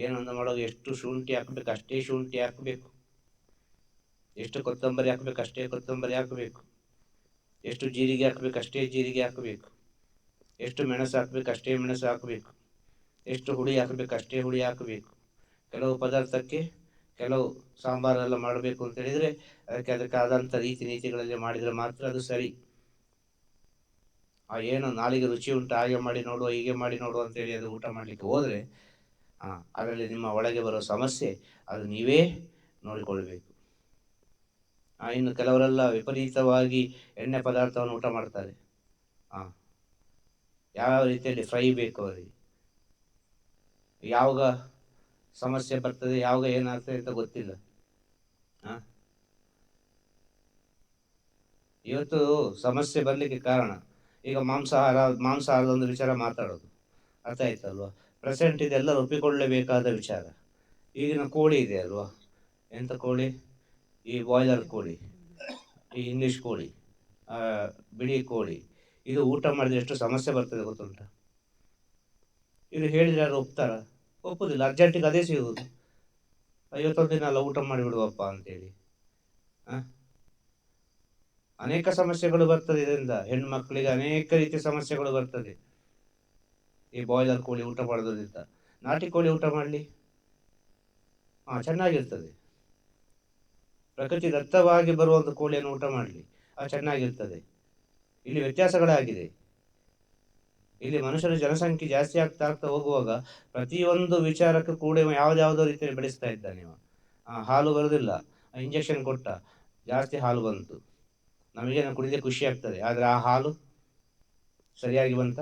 ಏನೊಂದು ಮಾಡುವಾಗ ಎಷ್ಟು ಶುಂಠಿ ಹಾಕಬೇಕು ಅಷ್ಟೇ ಶುಂಠಿ ಹಾಕಬೇಕು, ಎಷ್ಟು ಕೊತ್ತಂಬರಿ ಹಾಕಬೇಕು ಅಷ್ಟೇ ಕೊತ್ತಂಬರಿ ಹಾಕಬೇಕು, ಎಷ್ಟು ಜೀರಿಗೆ ಹಾಕಬೇಕು ಅಷ್ಟೇ ಜೀರಿಗೆ ಹಾಕಬೇಕು, ಎಷ್ಟು ಮೆಣಸು ಹಾಕಬೇಕು ಅಷ್ಟೇ ಮೆಣಸು ಹಾಕಬೇಕು, ಎಷ್ಟು ಹುಳಿ ಹಾಕಬೇಕು ಅಷ್ಟೇ ಹುಳಿ ಹಾಕಬೇಕು. ಕೆಲವು ಪದಾರ್ಥಕ್ಕೆ ಕೆಲವು ಸಾಂಬಾರೆಲ್ಲ ಮಾಡಬೇಕು ಅಂತ ಹೇಳಿದರೆ ಅದಕ್ಕಾದಂಥ ರೀತಿ ನೀತಿಗಳಲ್ಲಿ ಮಾಡಿದರೆ ಮಾತ್ರ ಅದು ಸರಿ. ಏನು ನಾಲಿಗೆ ರುಚಿ ಉಂಟು, ಹಾಗೆ ಮಾಡಿ ನೋಡುವ ಹೀಗೆ ಮಾಡಿ ನೋಡುವ ಅಂತೇಳಿ ಅದು ಊಟ ಮಾಡಲಿಕ್ಕೆ ಹೋದರೆ ಅದರಲ್ಲಿ ನಿಮ್ಮ ಒಳಗೆ ಬರೋ ಸಮಸ್ಯೆ ಅದು ನೀವೇ ನೋಡಿಕೊಳ್ಬೇಕು. ಇನ್ನು ಕೆಲವರೆಲ್ಲ ವಿಪರೀತವಾಗಿ ಎಣ್ಣೆ ಪದಾರ್ಥವನ್ನು ಊಟ ಮಾಡ್ತಾರೆ. ಯಾವ ರೀತಿಯಲ್ಲಿ ಫ್ರೈ ಬೇಕು ಅವರಿಗೆ, ಯಾವಾಗ ಸಮಸ್ಯೆ ಬರ್ತದೆ, ಯಾವಾಗ ಏನಾಗ್ತದೆ ಅಂತ ಗೊತ್ತಿಲ್ಲ. ಇವತ್ತು ಸಮಸ್ಯೆ ಬರಲಿಕ್ಕೆ ಕಾರಣ ಈಗ ಮಾಂಸಾಹಾರದ ಒಂದು ವಿಚಾರ ಮಾತಾಡೋದು, ಅರ್ಥ ಆಯ್ತಲ್ವಾ? ಪ್ರೆಸೆಂಟ್ ಇದೆಲ್ಲರೂ ಒಪ್ಪಿಕೊಳ್ಳಲೇಬೇಕಾದ ವಿಚಾರ. ಈಗಿನ ಕೋಳಿ ಇದೆ ಅಲ್ವಾ, ಎಂಥ ಕೋಳಿ, ಈ ಬಾಯ್ಲರ್ ಕೋಳಿ, ಈ ಇಂಗ್ಲಿಷ್ ಕೋಳಿ, ಬಿಳಿ ಕೋಳಿ, ಇದು ಊಟ ಮಾಡಿದ್ರೆ ಎಷ್ಟು ಸಮಸ್ಯೆ ಬರ್ತದೆ ಗೊತ್ತುಂಟ? ಇದು ಹೇಳಿದ್ರೆ ಯಾರು ಒಪ್ತಾರ? ಒಪ್ಪುದಿಲ್ಲ. ಅರ್ಜೆಂಟಿಗೆ ಅದೇ ಸಿಗುವುದು. 51 ದಿನ ಅಲ್ಲ ಊಟ ಮಾಡಿಬಿಡುವಪ್ಪ ಅಂತೇಳಿ. ಅನೇಕ ಸಮಸ್ಯೆಗಳು ಬರ್ತದೆ ಇದರಿಂದ. ಹೆಣ್ಮಕ್ಳಿಗೆ ಅನೇಕ ರೀತಿಯ ಸಮಸ್ಯೆಗಳು ಬರ್ತದೆ ಈ ಬಾಯ್ಲರ್ ಕೋಳಿ ಊಟ ಮಾಡೋದ್ರಿಂದ. ನಾಟಿ ಕೋಳಿ ಊಟ ಮಾಡಲಿ, ಚೆನ್ನಾಗಿರ್ತದೆ. ಪ್ರಕೃತಿ ದತ್ತವಾಗಿ ಬರುವಂಥ ಕೋಳಿಯನ್ನು ಊಟ ಮಾಡಲಿ, ಚೆನ್ನಾಗಿರ್ತದೆ. ಇಲ್ಲಿ ವ್ಯತ್ಯಾಸಗಳಾಗಿದೆ. ಇಲ್ಲಿ ಮನುಷ್ಯರ ಜನಸಂಖ್ಯೆ ಜಾಸ್ತಿ ಆಗ್ತಾ ಹೋಗುವಾಗ ಪ್ರತಿಯೊಂದು ವಿಚಾರಕ್ಕೂ ಕೂಡ ಯಾವುದ್ಯಾವುದೋ ರೀತಿಯಲ್ಲಿ ಬೆಳೆಸ್ತಾ ಇದ್ದಾನೆ. ಹಾಲು ಬರುವುದಿಲ್ಲ, ಇಂಜೆಕ್ಷನ್ ಕೊಟ್ಟ, ಜಾಸ್ತಿ ಹಾಲು ಬಂತು, ನಮಗೇನು ಕುಡಿದೇ ಖುಷಿ ಆಗ್ತದೆ. ಆದರೆ ಆ ಹಾಲು ಸರಿಯಾಗಿ ಬಂತ?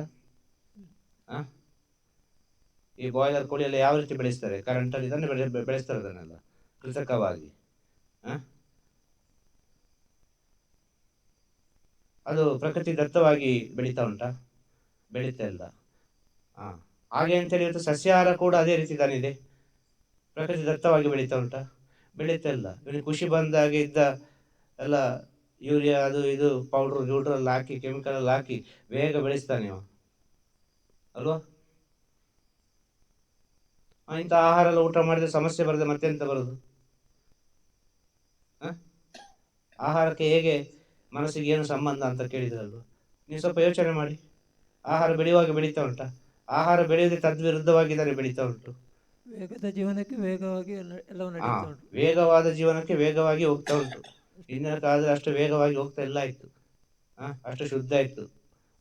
ಈ ಬಾಯ್ಲರ್ ಕೋಳಿಯೆಲ್ಲ ಯಾವ ರೀತಿ ಬೆಳೆಸ್ತಾರೆ? ಕರೆಂಟಲ್ಲಿ ಇದನ್ನು ಬೆಳೆಸ್ತಾರೆ, ಅದನ್ನೆಲ್ಲ ಕೃತಕವಾಗಿ. ಅದು ಪ್ರಕೃತಿ ದತ್ತವಾಗಿ ಬೆಳೀತಾ ಉಂಟಾ? ಬೆಳೀತಾ ಇಲ್ಲ. ಹಾಗೆ ಅಂತೇಳಿ ಇವತ್ತು ಸಸ್ಯಾಹಾರ ಕೂಡ ಅದೇ ರೀತಿ ತಾನಿದೆ, ಪ್ರಕೃತಿ ದತ್ತವಾಗಿ ಬೆಳೀತಾ ಉಂಟಾ? ಬೆಳೀತಾ ಇಲ್ಲ. ಇವನಿಗೆ ಖುಷಿ ಬಂದಾಗೆ ಇದ್ದ ಎಲ್ಲ ಯೂರಿಯಾ ಅದು ಇದು ಪೌಡ್ರು ಗಿಡ್ರಲ್ಲಿ ಹಾಕಿ, ಕೆಮಿಕಲ್ ಅಲ್ಲಿ ಹಾಕಿ ಬೇಗ ಬೆಳೆಸ್ತಾನೆ ಅಲ್ವಾ? ಇಂಥ ಆಹಾರ ಎಲ್ಲ ಊಟ ಮಾಡಿದ್ರೆ ಸಮಸ್ಯೆ ಬರದೆ ಮತ್ತೆಂತ ಬರೋದು? ಆಹಾರಕ್ಕೆ ಹೇಗೆ ಮನಸ್ಸಿಗೆ ಏನು ಸಂಬಂಧ ಅಂತ ಕೇಳಿದ್ರಲ್ವ? ನೀವು ಸ್ವಲ್ಪ ಯೋಚನೆ ಮಾಡಿ. ಆಹಾರ ಬೆಳೆಯುವಾಗ ಬೆಳೀತಾ ಉಂಟಾ? ಆಹಾರ ಬೆಳೆಯದೆ ತದ್ವಿರುದ್ಧವಾಗಿದ್ದಾನೆ ಬೆಳೀತಾ ಉಂಟು. ವೇಗದ ಜೀವನಕ್ಕೆ ವೇಗವಾಗಿ ಎಲ್ಲವೂ ನಡೀತಾ ಉಂಟು. ವೇಗವಾದ ಜೀವನಕ್ಕೆ ವೇಗವಾಗಿ ಹೋಗ್ತಾ ಉಂಟು. ಹಿಂದಿನ ಕಾಲದಲ್ಲಿ ಅಷ್ಟು ವೇಗವಾಗಿ ಹೋಗ್ತಾ ಇಲ್ಲ ಇತ್ತು. ಅಷ್ಟು ಶುದ್ಧ ಇತ್ತು.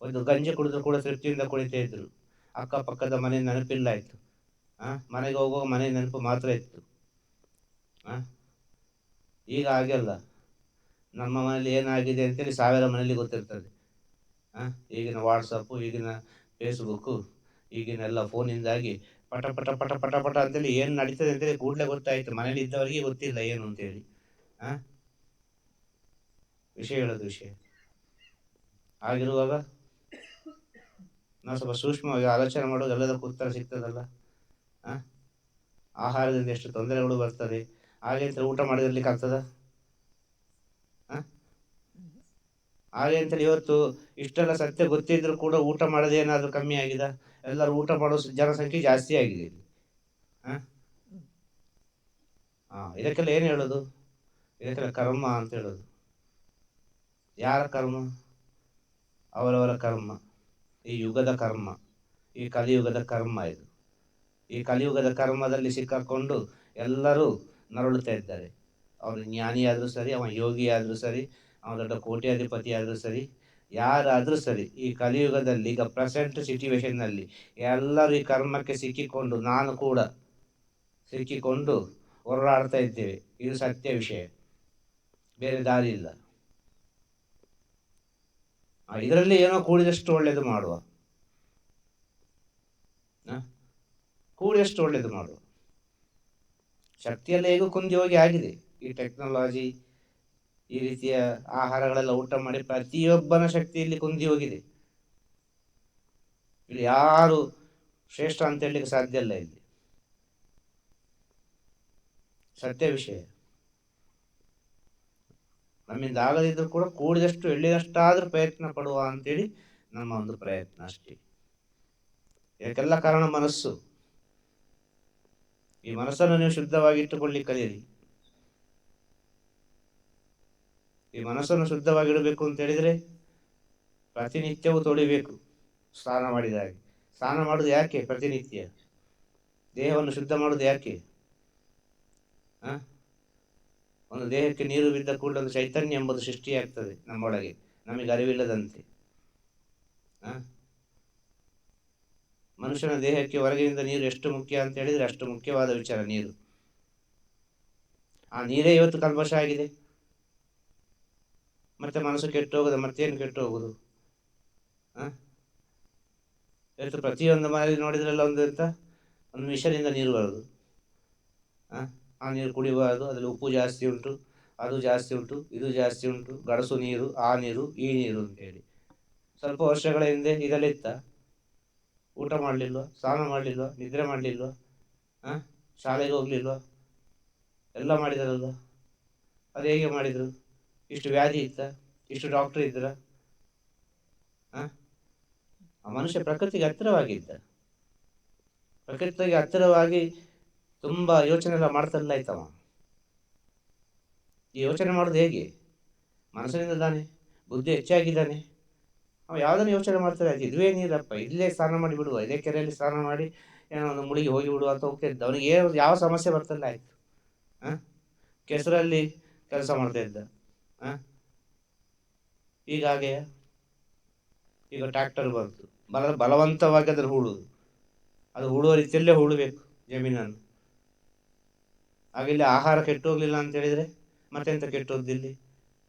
ಒಂದು ಗಂಜಿ ಕುಡಿದ್ರು ಕೂಡ ತೃಪ್ತಿಯಿಂದ ಕುಡಿತಾ ಇದ್ರು. ಅಕ್ಕಪಕ್ಕದ ಮನೆ ನೆನಪಿಲ್ಲ ಇತ್ತು. ಮನೆಗೆ ಹೋಗುವಾಗ ಮನೆ ನೆನಪು ಮಾತ್ರ ಇತ್ತು. ಈಗ ಹಾಗೆಲ್ಲ ನಮ್ಮ ಮನೇಲಿ ಏನಾಗಿದೆ ಅಂತೇಳಿ 1000 ಮನೇಲಿ ಗೊತ್ತಿರ್ತದೆ. ಈಗಿನ ವಾಟ್ಸಪ್ಪು, ಈಗಿನ ಫೇಸ್ಬುಕ್ಕು, ಈಗಿನ ಎಲ್ಲ ಫೋನಿಂದಾಗಿ ಪಟ ಪಟ ಪಟ ಪಟ ಪಟ ಅಂತೇಳಿ ಏನು ನಡೀತದೆ ಅಂತೇಳಿ ಕೂಡಲೇ ಗೊತ್ತಾಯಿತು. ಮನೇಲಿ ಇದ್ದವರಿಗೆ ಗೊತ್ತಿಲ್ಲ ಏನು ಅಂತೇಳಿ. ವಿಷಯ ಹೇಳೋದು ವಿಷಯ ಆಗಿರುವಾಗ ನಾವು ಸ್ವಲ್ಪ ಸೂಕ್ಷ್ಮವಾಗಿ ಆಲೋಚನೆ ಮಾಡೋದು, ಎಲ್ಲದಕ್ಕೂ ಉತ್ತರ ಸಿಗ್ತದಲ್ಲ. ಆಹಾರದಿಂದ ಎಷ್ಟು ತೊಂದರೆಗಳು ಬರ್ತದೆ, ಹಾಗೆ ಅಂತ ಊಟ ಮಾಡದಿರ್ಲಿಕ್ಕೆ ಆಗ್ತದ? ಹಾಗೆ ಅಂತೇಳಿ ಇವತ್ತು ಇಷ್ಟೆಲ್ಲ ಸತ್ಯ ಗೊತ್ತಿದ್ರು ಕೂಡ ಊಟ ಮಾಡೋದು ಏನಾದರೂ ಕಮ್ಮಿ ಆಗಿದೆ? ಎಲ್ಲರೂ ಊಟ ಮಾಡೋ ಜನಸಂಖ್ಯೆ ಜಾಸ್ತಿ ಆಗಿದೆ ಇಲ್ಲಿ. ಇದಕ್ಕೆಲ್ಲ ಏನು ಹೇಳೋದು? ಇದಕ್ಕೆಲ್ಲ ಕರ್ಮ ಅಂತ ಹೇಳೋದು. ಯಾರ ಕರ್ಮ? ಅವರವರ ಕರ್ಮ. ಈ ಯುಗದ ಕರ್ಮ, ಈ ಕಲಿಯುಗದ ಕರ್ಮ ಇದು. ಈ ಕಲಿಯುಗದ ಕರ್ಮದಲ್ಲಿ ಸಿಕ್ಕಾಕೊಂಡು ಎಲ್ಲರೂ ನರಳುತ್ತಾ ಇದ್ದಾರೆ. ಅವನು ಜ್ಞಾನಿ ಆದರೂ ಸರಿ, ಅವ ಯೋಗಿ ಆದರೂ ಸರಿ, ಅವ ದೊಡ್ಡ ಕೋಟ್ಯಾಧಿಪತಿ ಆದರೂ ಸರಿ, ಯಾರಾದರೂ ಸರಿ, ಈ ಕಲಿಯುಗದಲ್ಲಿ ಈಗ ಪ್ರೆಸೆಂಟ್ ಸಿಚುವೇಶನ್ನಲ್ಲಿ ಎಲ್ಲರೂ ಈ ಕರ್ಮಕ್ಕೆ ಸಿಕ್ಕಿಕೊಂಡು, ನಾನು ಕೂಡ ಸಿಕ್ಕಿಕೊಂಡು ಹೋರಾಡ್ತಾ ಇದ್ದೇವೆ. ಇದು ಸತ್ಯ ವಿಷಯ, ಬೇರೆ ದಾರಿ ಇಲ್ಲ. ಇದರಲ್ಲಿ ಏನೋ ಕೂಡಿದಷ್ಟು ಒಳ್ಳೇದು ಮಾಡುವ, ಕೂಡಿದಷ್ಟು ಒಳ್ಳೇದು ಮಾಡುವ. ಶಕ್ತಿಯೆಲ್ಲ ಹೇಗೂ ಕುಂದಿ ಹೋಗಿ ಆಗಿದೆ. ಈ ಟೆಕ್ನಾಲಜಿ, ಈ ರೀತಿಯ ಆಹಾರಗಳೆಲ್ಲ ಊಟ ಮಾಡಿ ಪ್ರತಿಯೊಬ್ಬನ ಶಕ್ತಿಯಲ್ಲಿ ಕುಂದಿ ಹೋಗಿದೆ. ಇಲ್ಲಿ ಯಾರು ಶ್ರೇಷ್ಠ ಅಂತ ಹೇಳಲಿಕ್ಕೆ ಸಾಧ್ಯ ಇಲ್ಲ. ಇಲ್ಲಿ ಸತ್ಯ ವಿಷಯ. ನಮ್ಮಿಂದ ಆಗದಿದ್ರು ಕೂಡ ಕೂಡಿದಷ್ಟು ಎಳ್ಳಿದಷ್ಟಾದ್ರೂ ಪ್ರಯತ್ನ ಪಡುವ ಅಂತೇಳಿ ನಮ್ಮ ಒಂದು ಪ್ರಯತ್ನ ಅಷ್ಟೇ. ಇದಕ್ಕೆಲ್ಲ ಕಾರಣ ಮನಸ್ಸು. ಈ ಮನಸ್ಸನ್ನು ನೀವು ಶುದ್ಧವಾಗಿ ಇಟ್ಟುಕೊಳ್ಳಿಕ್ಕೆ ಕಲಿಯಿರಿ. ಈ ಮನಸ್ಸನ್ನು ಶುದ್ಧವಾಗಿಡಬೇಕು ಅಂತ ಹೇಳಿದ್ರೆ ಪ್ರತಿನಿತ್ಯವೂ ತೊಳಿಬೇಕು, ಸ್ನಾನ ಮಾಡಿದ ಹಾಗೆ. ಸ್ನಾನ ಮಾಡುದು ಯಾಕೆ? ಪ್ರತಿನಿತ್ಯ ದೇಹವನ್ನು ಶುದ್ಧ ಮಾಡುದು ಯಾಕೆ? ಒಂದು ದೇಹಕ್ಕೆ ನೀರು ಬಿದ್ದ ಕೂಡಲೇ ಒಂದು ಚೈತನ್ಯ ಎಂಬುದು ಸೃಷ್ಟಿಯಾಗ್ತದೆ ನಮ್ಮೊಳಗೆ, ನಮಗೆ ಅರಿವಿಲ್ಲದಂತೆ. ಮನುಷ್ಯನ ದೇಹಕ್ಕೆ ಹೊರಗಿನಿಂದ ನೀರು ಎಷ್ಟು ಮುಖ್ಯ ಅಂತ ಹೇಳಿದ್ರೆ ಅಷ್ಟು ಮುಖ್ಯವಾದ ವಿಚಾರ ನೀರು. ಆ ನೀರೇ ಇವತ್ತು ಕಲ್ಮಶ ಆಗಿದೆ. ಮತ್ತೆ ಮನಸ್ಸು ಕೆಟ್ಟು ಹೋಗುದು, ಮತ್ತೇನು ಕೆಟ್ಟು ಹೋಗುದು? ಇವತ್ತು ಪ್ರತಿಯೊಂದು ಮನೆಯಲ್ಲಿ ನೋಡಿದ್ರೆಲ್ಲ ಒಂದು ಮಿಷನಿಂದ ನೀರು ಬರುದು. ಆ ನೀರು ಕುಡಿಬಾರದು, ಅದರಲ್ಲಿ ಉಪ್ಪು ಜಾಸ್ತಿ ಉಂಟು, ಅದು ಜಾಸ್ತಿ ಉಂಟು, ಇದು ಜಾಸ್ತಿ ಉಂಟು, ಗಡಸು ನೀರು, ಆ ನೀರು, ಈ ನೀರು ಅಂತೇಳಿ. ಸ್ವಲ್ಪ ವರ್ಷಗಳ ಹಿಂದೆ ಇದಲ್ಲಿತ್ತ? ಊಟ ಮಾಡಲಿಲ್ವ, ಸ್ನಾನ ಮಾಡಲಿಲ್ವ, ನಿದ್ರೆ ಮಾಡಲಿಲ್ವ, ಶಾಲೆಗೆ ಹೋಗ್ಲಿಲ್ವ? ಎಲ್ಲ ಮಾಡಿದಾರಲ್ವ? ಅದು ಹೇಗೆ ಮಾಡಿದ್ರು? ಇಷ್ಟು ವ್ಯಾಧಿ ಇತ್ತ? ಇಷ್ಟು ಡಾಕ್ಟರ್ ಇದ್ರ? ಆ ಮನುಷ್ಯ ಪ್ರಕೃತಿಗೆ ಹತ್ತಿರವಾಗಿದ್ದ. ಪ್ರಕೃತಿಗೆ ಹತ್ತಿರವಾಗಿ ತುಂಬಾ ಯೋಚನೆ ಎಲ್ಲ ಮಾಡ್ತಲ್ಲ ಆಯ್ತವ. ಈ ಯೋಚನೆ ಮಾಡೋದು ಹೇಗೆ? ಮನಸ್ಸಿನಿಂದ ತಾನೆ. ಬುದ್ಧಿ ಹೆಚ್ಚಾಗಿದ್ದಾನೆ. ಅವ ಯಾವುದನ್ನು ಯೋಚನೆ ಮಾಡ್ತಾರೆ, ಆಯ್ತು ಇದುವೇ ನೀರಪ್ಪ, ಇಲ್ಲೇ ಸ್ನಾನ ಮಾಡಿ ಬಿಡುವ, ಇದೇ ಕೆರೆಯಲ್ಲಿ ಸ್ನಾನ ಮಾಡಿ ಏನೋ ಒಂದು ಮುಳುಗಿ ಹೋಗಿ ಬಿಡುವ ಅಂತ ಹೋಗ್ತಾ ಇದ್ದ. ಅವನಿಗೆ ಯಾವ ಸಮಸ್ಯೆ ಬರ್ತಲ್ಲ ಆಯ್ತು. ಕೆಸರಲ್ಲಿ ಕೆಲಸ ಮಾಡ್ತಾ ಇದ್ದ. ಈಗ ಹಾಗೆ ಈಗ ಟ್ರ್ಯಾಕ್ಟರ್ ಬಂತು, ಬಲವಂತವಾಗಿ ಅದ್ರ ಹೂಡುದು. ಅದು ಹೂಡುವ ರೀತಿಯಲ್ಲೇ ಹೂಡಬೇಕು ಜಮೀನನ್ನು. ಹಾಗಿಲ್ಲಿ ಆಹಾರ ಕೆಟ್ಟು ಹೋಗ್ಲಿಲ್ಲ ಅಂತ ಹೇಳಿದ್ರೆ ಮತ್ತೆಂತ ಕೆಟ್ಟೋದ್ದಿಲ್ಲಿ?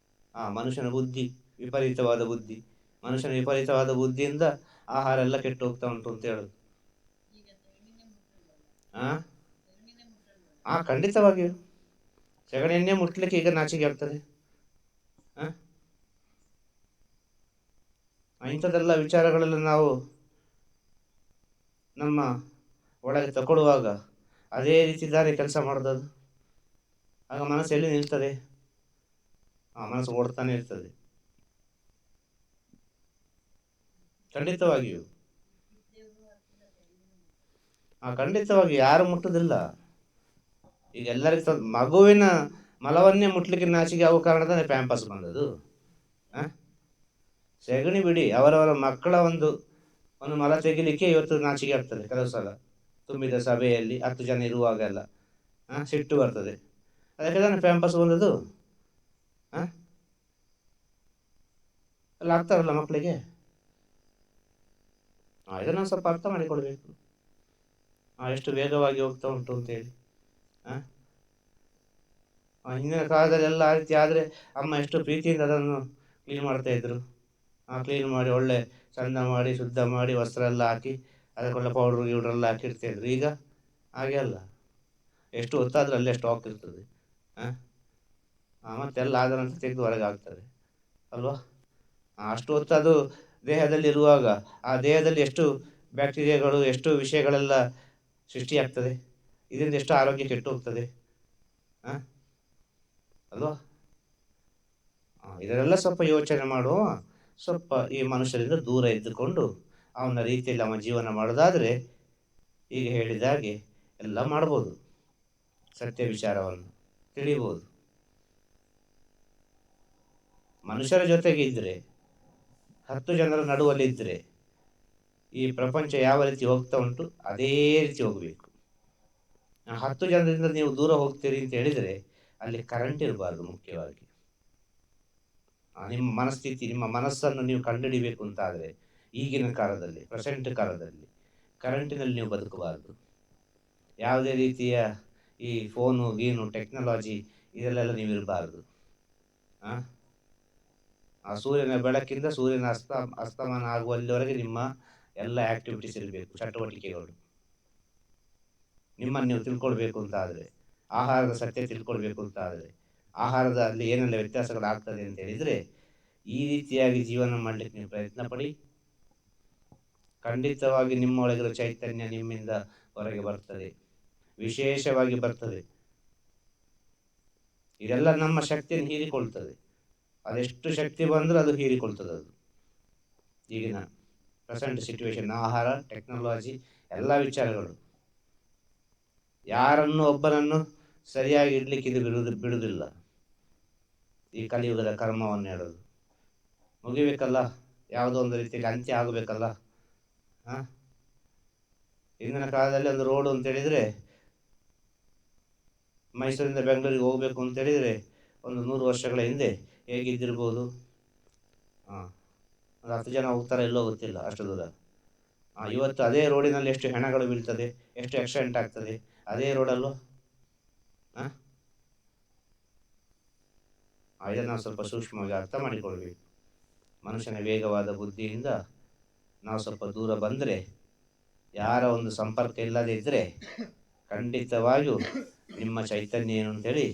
ಮನುಷ್ಯನ ಬುದ್ಧಿ, ವಿಪರೀತವಾದ ಬುದ್ಧಿ. ಮನುಷ್ಯನ ವಿಪರೀತವಾದ ಬುದ್ಧಿಯಿಂದ ಆಹಾರ ಎಲ್ಲ ಕೆಟ್ಟು ಹೋಗ್ತಾ ಉಂಟು ಅಂತ ಹೇಳುದು. ಖಂಡಿತವಾಗಿಯೂ ಸಗಣಿ ಎಣ್ಣೆ ಮುಟ್ಲಿಕ್ಕೆ ಈಗ ನಾಚಿಕೆ ಆಗ್ತದೆ. ಇಂಥದ್ದೆಲ್ಲ ವಿಚಾರಗಳೆಲ್ಲ ನಾವು ನಮ್ಮ ಒಳಗೆ ತಗೊಳ್ಳುವಾಗ ಅದೇ ರೀತಿ ದಾರಿ ಕೆಲಸ ಮಾಡೋದು. ಆಗ ಮನಸ್ಸು ಎಲ್ಲಿ ನಿಲ್ತದೆ? ಮನಸ್ಸು ಓಡ್ತಾನೆ ಇರ್ತದೆ. ಖಂಡಿತವಾಗಿಯೂ ಖಂಡಿತವಾಗಿ ಯಾರು ಮುಟ್ಟುದಿಲ್ಲ. ಈಗ ಎಲ್ಲರಿಗೂ ಮಗುವಿನ ಮಲವನ್ನೇ ಮುಟ್ಲಿಕ್ಕೆ ನಾಚಿಕೆ ಆಗುವ ಕಾರಣದ ಪ್ಯಾಂಪಸ್ ಬಂದದು. ಸೆಗಣಿ ಬಿಡಿ, ಅವರವರ ಮಕ್ಕಳ ಒಂದು ಮಲ ತೆಗಿಲಿಕ್ಕೆ ಇವತ್ತು ನಾಚಿಕೆ ಆಗ್ತದೆ. ಕೆಲವು ಸಲ ತುಂಬಿದ ಸಭೆಯಲ್ಲಿ 10 ಜನ ಇರುವಾಗೆಲ್ಲ ಸಿಟ್ಟು ಬರ್ತದೆ. ಅದಕ್ಕೆ ತಾನೆ ಪ್ಯಾಂಪಸ್ ಬಂದದು. ಎಲ್ಲ ಆಗ್ತಾರಲ್ಲ ಮಕ್ಕಳಿಗೆ. ಇದನ್ನು ಸ್ವಲ್ಪ ಅರ್ಥ ಮಾಡಿಕೊಳ್ಬೇಕು. ಎಷ್ಟು ವೇಗವಾಗಿ ಹೋಗ್ತಾ ಉಂಟು ಅಂತೇಳಿ. ಹಿಂದಿನ ಕಾಲದಲ್ಲಿ ಎಲ್ಲ ಆ ರೀತಿ ಆದರೆ ಅಮ್ಮ ಎಷ್ಟು ಪ್ರೀತಿಯಿಂದ ಅದನ್ನು ಕ್ಲೀನ್ ಮಾಡ್ತಾ ಇದ್ರು. ಕ್ಲೀನ್ ಮಾಡಿ ಒಳ್ಳೆ ಚಂದ ಮಾಡಿ ಶುದ್ಧ ಮಾಡಿ ವಸ್ತ್ರ ಎಲ್ಲ ಹಾಕಿ ಅದಕ್ಕೆಲ್ಲ ಪೌಡ್ರು ಗಿವ್ಡ್ರೆಲ್ಲ ಹಾಕಿರ್ತಾಯಿದ್ರು. ಈಗ ಹಾಗೆ ಅಲ್ಲ, ಎಷ್ಟು ಹೊತ್ತಾದ್ರೂ ಅಲ್ಲೇ ಸ್ಟಾಕ್ ಇರ್ತದೆ. ಮತ್ತೆಲ್ಲ ಆದ ನಂತರ ತೆಗೆದು ಹೊರಗೆ ಆಗ್ತದೆ ಅಲ್ವಾ? ಅಷ್ಟು ಹೊತ್ತು ಅದು ದೇಹದಲ್ಲಿ ಇರುವಾಗ ಆ ದೇಹದಲ್ಲಿ ಎಷ್ಟು ಬ್ಯಾಕ್ಟೀರಿಯಾಗಳು, ಎಷ್ಟು ವಿಷಯಗಳೆಲ್ಲ ಸೃಷ್ಟಿಯಾಗ್ತದೆ. ಇದರಿಂದ ಎಷ್ಟು ಆರೋಗ್ಯ ಕೆಟ್ಟು ಹೋಗ್ತದೆ ಅಲ್ವಾ? ಇದರೆಲ್ಲ ಸ್ವಲ್ಪ ಯೋಚನೆ ಮಾಡುವ, ಸ್ವಲ್ಪ ಈ ಮನುಷ್ಯರಿಂದ ದೂರ ಇದ್ದುಕೊಂಡು ಅವನ ರೀತಿಯಲ್ಲಿ ಅವನ ಜೀವನ ಮಾಡೋದಾದರೆ ಈಗ ಹೇಳಿದ ಹಾಗೆ ಎಲ್ಲ ಮಾಡ್ಬೋದು, ಸತ್ಯ ವಿಚಾರವನ್ನು ತಿಳಿಬೋದು. ಮನುಷ್ಯರ ಜೊತೆಗೆ ಇದ್ದರೆ, 10 ಜನರ ನಡುವಲ್ಲಿದ್ದರೆ ಈ ಪ್ರಪಂಚ ಯಾವ ರೀತಿ ಹೋಗ್ತಾ ಉಂಟು ಅದೇ ರೀತಿ ಹೋಗಬೇಕು. 10 ಜನರಿಂದ ನೀವು ದೂರ ಹೋಗ್ತೀರಿ ಅಂತ ಹೇಳಿದರೆ ಅಲ್ಲಿ ಕರೆಂಟ್ ಇರಬಾರ್ದು. ಮುಖ್ಯವಾಗಿ ನಿಮ್ಮ ಮನಸ್ಥಿತಿ, ನಿಮ್ಮ ಮನಸ್ಸನ್ನು ನೀವು ಕಂಡುಹಿಡಿಬೇಕು ಅಂತಾದರೆ ಈಗಿನ ಕಾಲದಲ್ಲಿ, ಪ್ರೆಸೆಂಟ್ ಕಾಲದಲ್ಲಿ ಕರೆಂಟಿನಲ್ಲಿ ನೀವು ಬದುಕಬಾರ್ದು. ಯಾವುದೇ ರೀತಿಯ ಈ ಫೋನು ಗೀನು ಟೆಕ್ನಾಲಜಿ ಇದರಲ್ಲೆಲ್ಲ ನೀವು ಇರಬಾರ್ದು. ಆ ಸೂರ್ಯನ ಬೆಳಕಿಂದ ಸೂರ್ಯನ ಅಸ್ತಮಾನ ಆಗುವಲ್ಲಿವರೆಗೆ ನಿಮ್ಮ ಎಲ್ಲ ಆ್ಯಕ್ಟಿವಿಟೀಸ್ ಇರಬೇಕು, ಚಟುವಟಿಕೆಗಳು. ನಿಮ್ಮನ್ನು ನೀವು ತಿಳ್ಕೊಳ್ಬೇಕು ಅಂತಾದರೆ, ಆಹಾರದ ಸತ್ಯ ತಿಳ್ಕೊಳ್ಬೇಕು ಅಂತಾದರೆ, ಆಹಾರದ ಅಲ್ಲಿ ಏನೆಲ್ಲ ವ್ಯತ್ಯಾಸಗಳಾಗ್ತದೆ ಅಂತ ಹೇಳಿದರೆ ಈ ರೀತಿಯಾಗಿ ಜೀವನ ಮಾಡಲಿಕ್ಕೆ ನೀವು ಪ್ರಯತ್ನ ಪಡಿ. ಖಂಡಿತವಾಗಿ ನಿಮ್ಮೊಳಗಿರೋ ಚೈತನ್ಯ ನಿಮ್ಮಿಂದ ಹೊರಗೆ ಬರ್ತದೆ, ವಿಶೇಷವಾಗಿ ಬರ್ತದೆ. ಇದೆಲ್ಲ ನಮ್ಮ ಶಕ್ತಿಯನ್ನು ಹೀರಿಕೊಳ್ತದೆ. ಅದೆಷ್ಟು ಶಕ್ತಿ ಬಂದರೂ ಅದು ಹೀರಿಕೊಳ್ತದೆ. ಅದು ಈಗಿನ ಪ್ರೆಸೆಂಟ್ ಸಿಚುವೇಶನ್, ಆಹಾರ, ಟೆಕ್ನಾಲಜಿ ಎಲ್ಲ ವಿಚಾರಗಳು ಯಾರನ್ನು ಒಬ್ಬನನ್ನು ಸರಿಯಾಗಿ ಇಡ್ಲಿಕ್ಕೆ ಇದು ಬಿಡುವುದಿಲ್ಲ. ಈ ಕಲಿಯುಗದ ಕರ್ಮವನ್ನು ಹೇಳೋದು ಮುಗಿಬೇಕಲ್ಲ, ಯಾವುದೋ ಒಂದು ರೀತಿಯಲ್ಲಿ ಅಂತ್ಯ ಆಗಬೇಕಲ್ಲ. ಇಂದಿನ ಕಾಲದಲ್ಲಿ ಒಂದು ರೋಡು ಅಂತ ಹೇಳಿದರೆ, ಮೈಸೂರಿಂದ ಬೆಂಗಳೂರಿಗೆ ಹೋಗಬೇಕು ಅಂತ ಹೇಳಿದರೆ ಒಂದು 100 ವರ್ಷಗಳ ಹಿಂದೆ ಹೇಗಿದ್ದಿರ್ಬೋದು. ಒಂದು 10 ಜನ ಹೋಗ್ತಾರೆ, ಎಲ್ಲೋ ಗೊತ್ತಿಲ್ಲ ಅಷ್ಟು ದೂರ. ಇವತ್ತು ಅದೇ ರೋಡಿನಲ್ಲಿ ಎಷ್ಟು ಹೆಣಗಳು ಬೀಳ್ತದೆ, ಎಷ್ಟು ಆಕ್ಸಿಡೆಂಟ್ ಆಗ್ತದೆ ಅದೇ ರೋಡಲ್ಲೂ. ಇದನ್ನು ನಾವು ಸ್ವಲ್ಪ ಸೂಕ್ಷ್ಮವಾಗಿ ಅರ್ಥ ಮಾಡಿಕೊಳ್ಬೇಕು. ಮನುಷ್ಯನ ವೇಗವಾದ ಬುದ್ಧಿಯಿಂದ ನಾವು ಸ್ವಲ್ಪ ದೂರ ಬಂದರೆ, ಯಾರ ಒಂದು ಸಂಪರ್ಕ ಇಲ್ಲದೆ ಇದ್ದರೆ ಖಂಡಿತವಾಗಿಯೂ ನಿಮ್ಮ ಚೈತನ್ಯ ಏನು ಅಂತೇಳಿ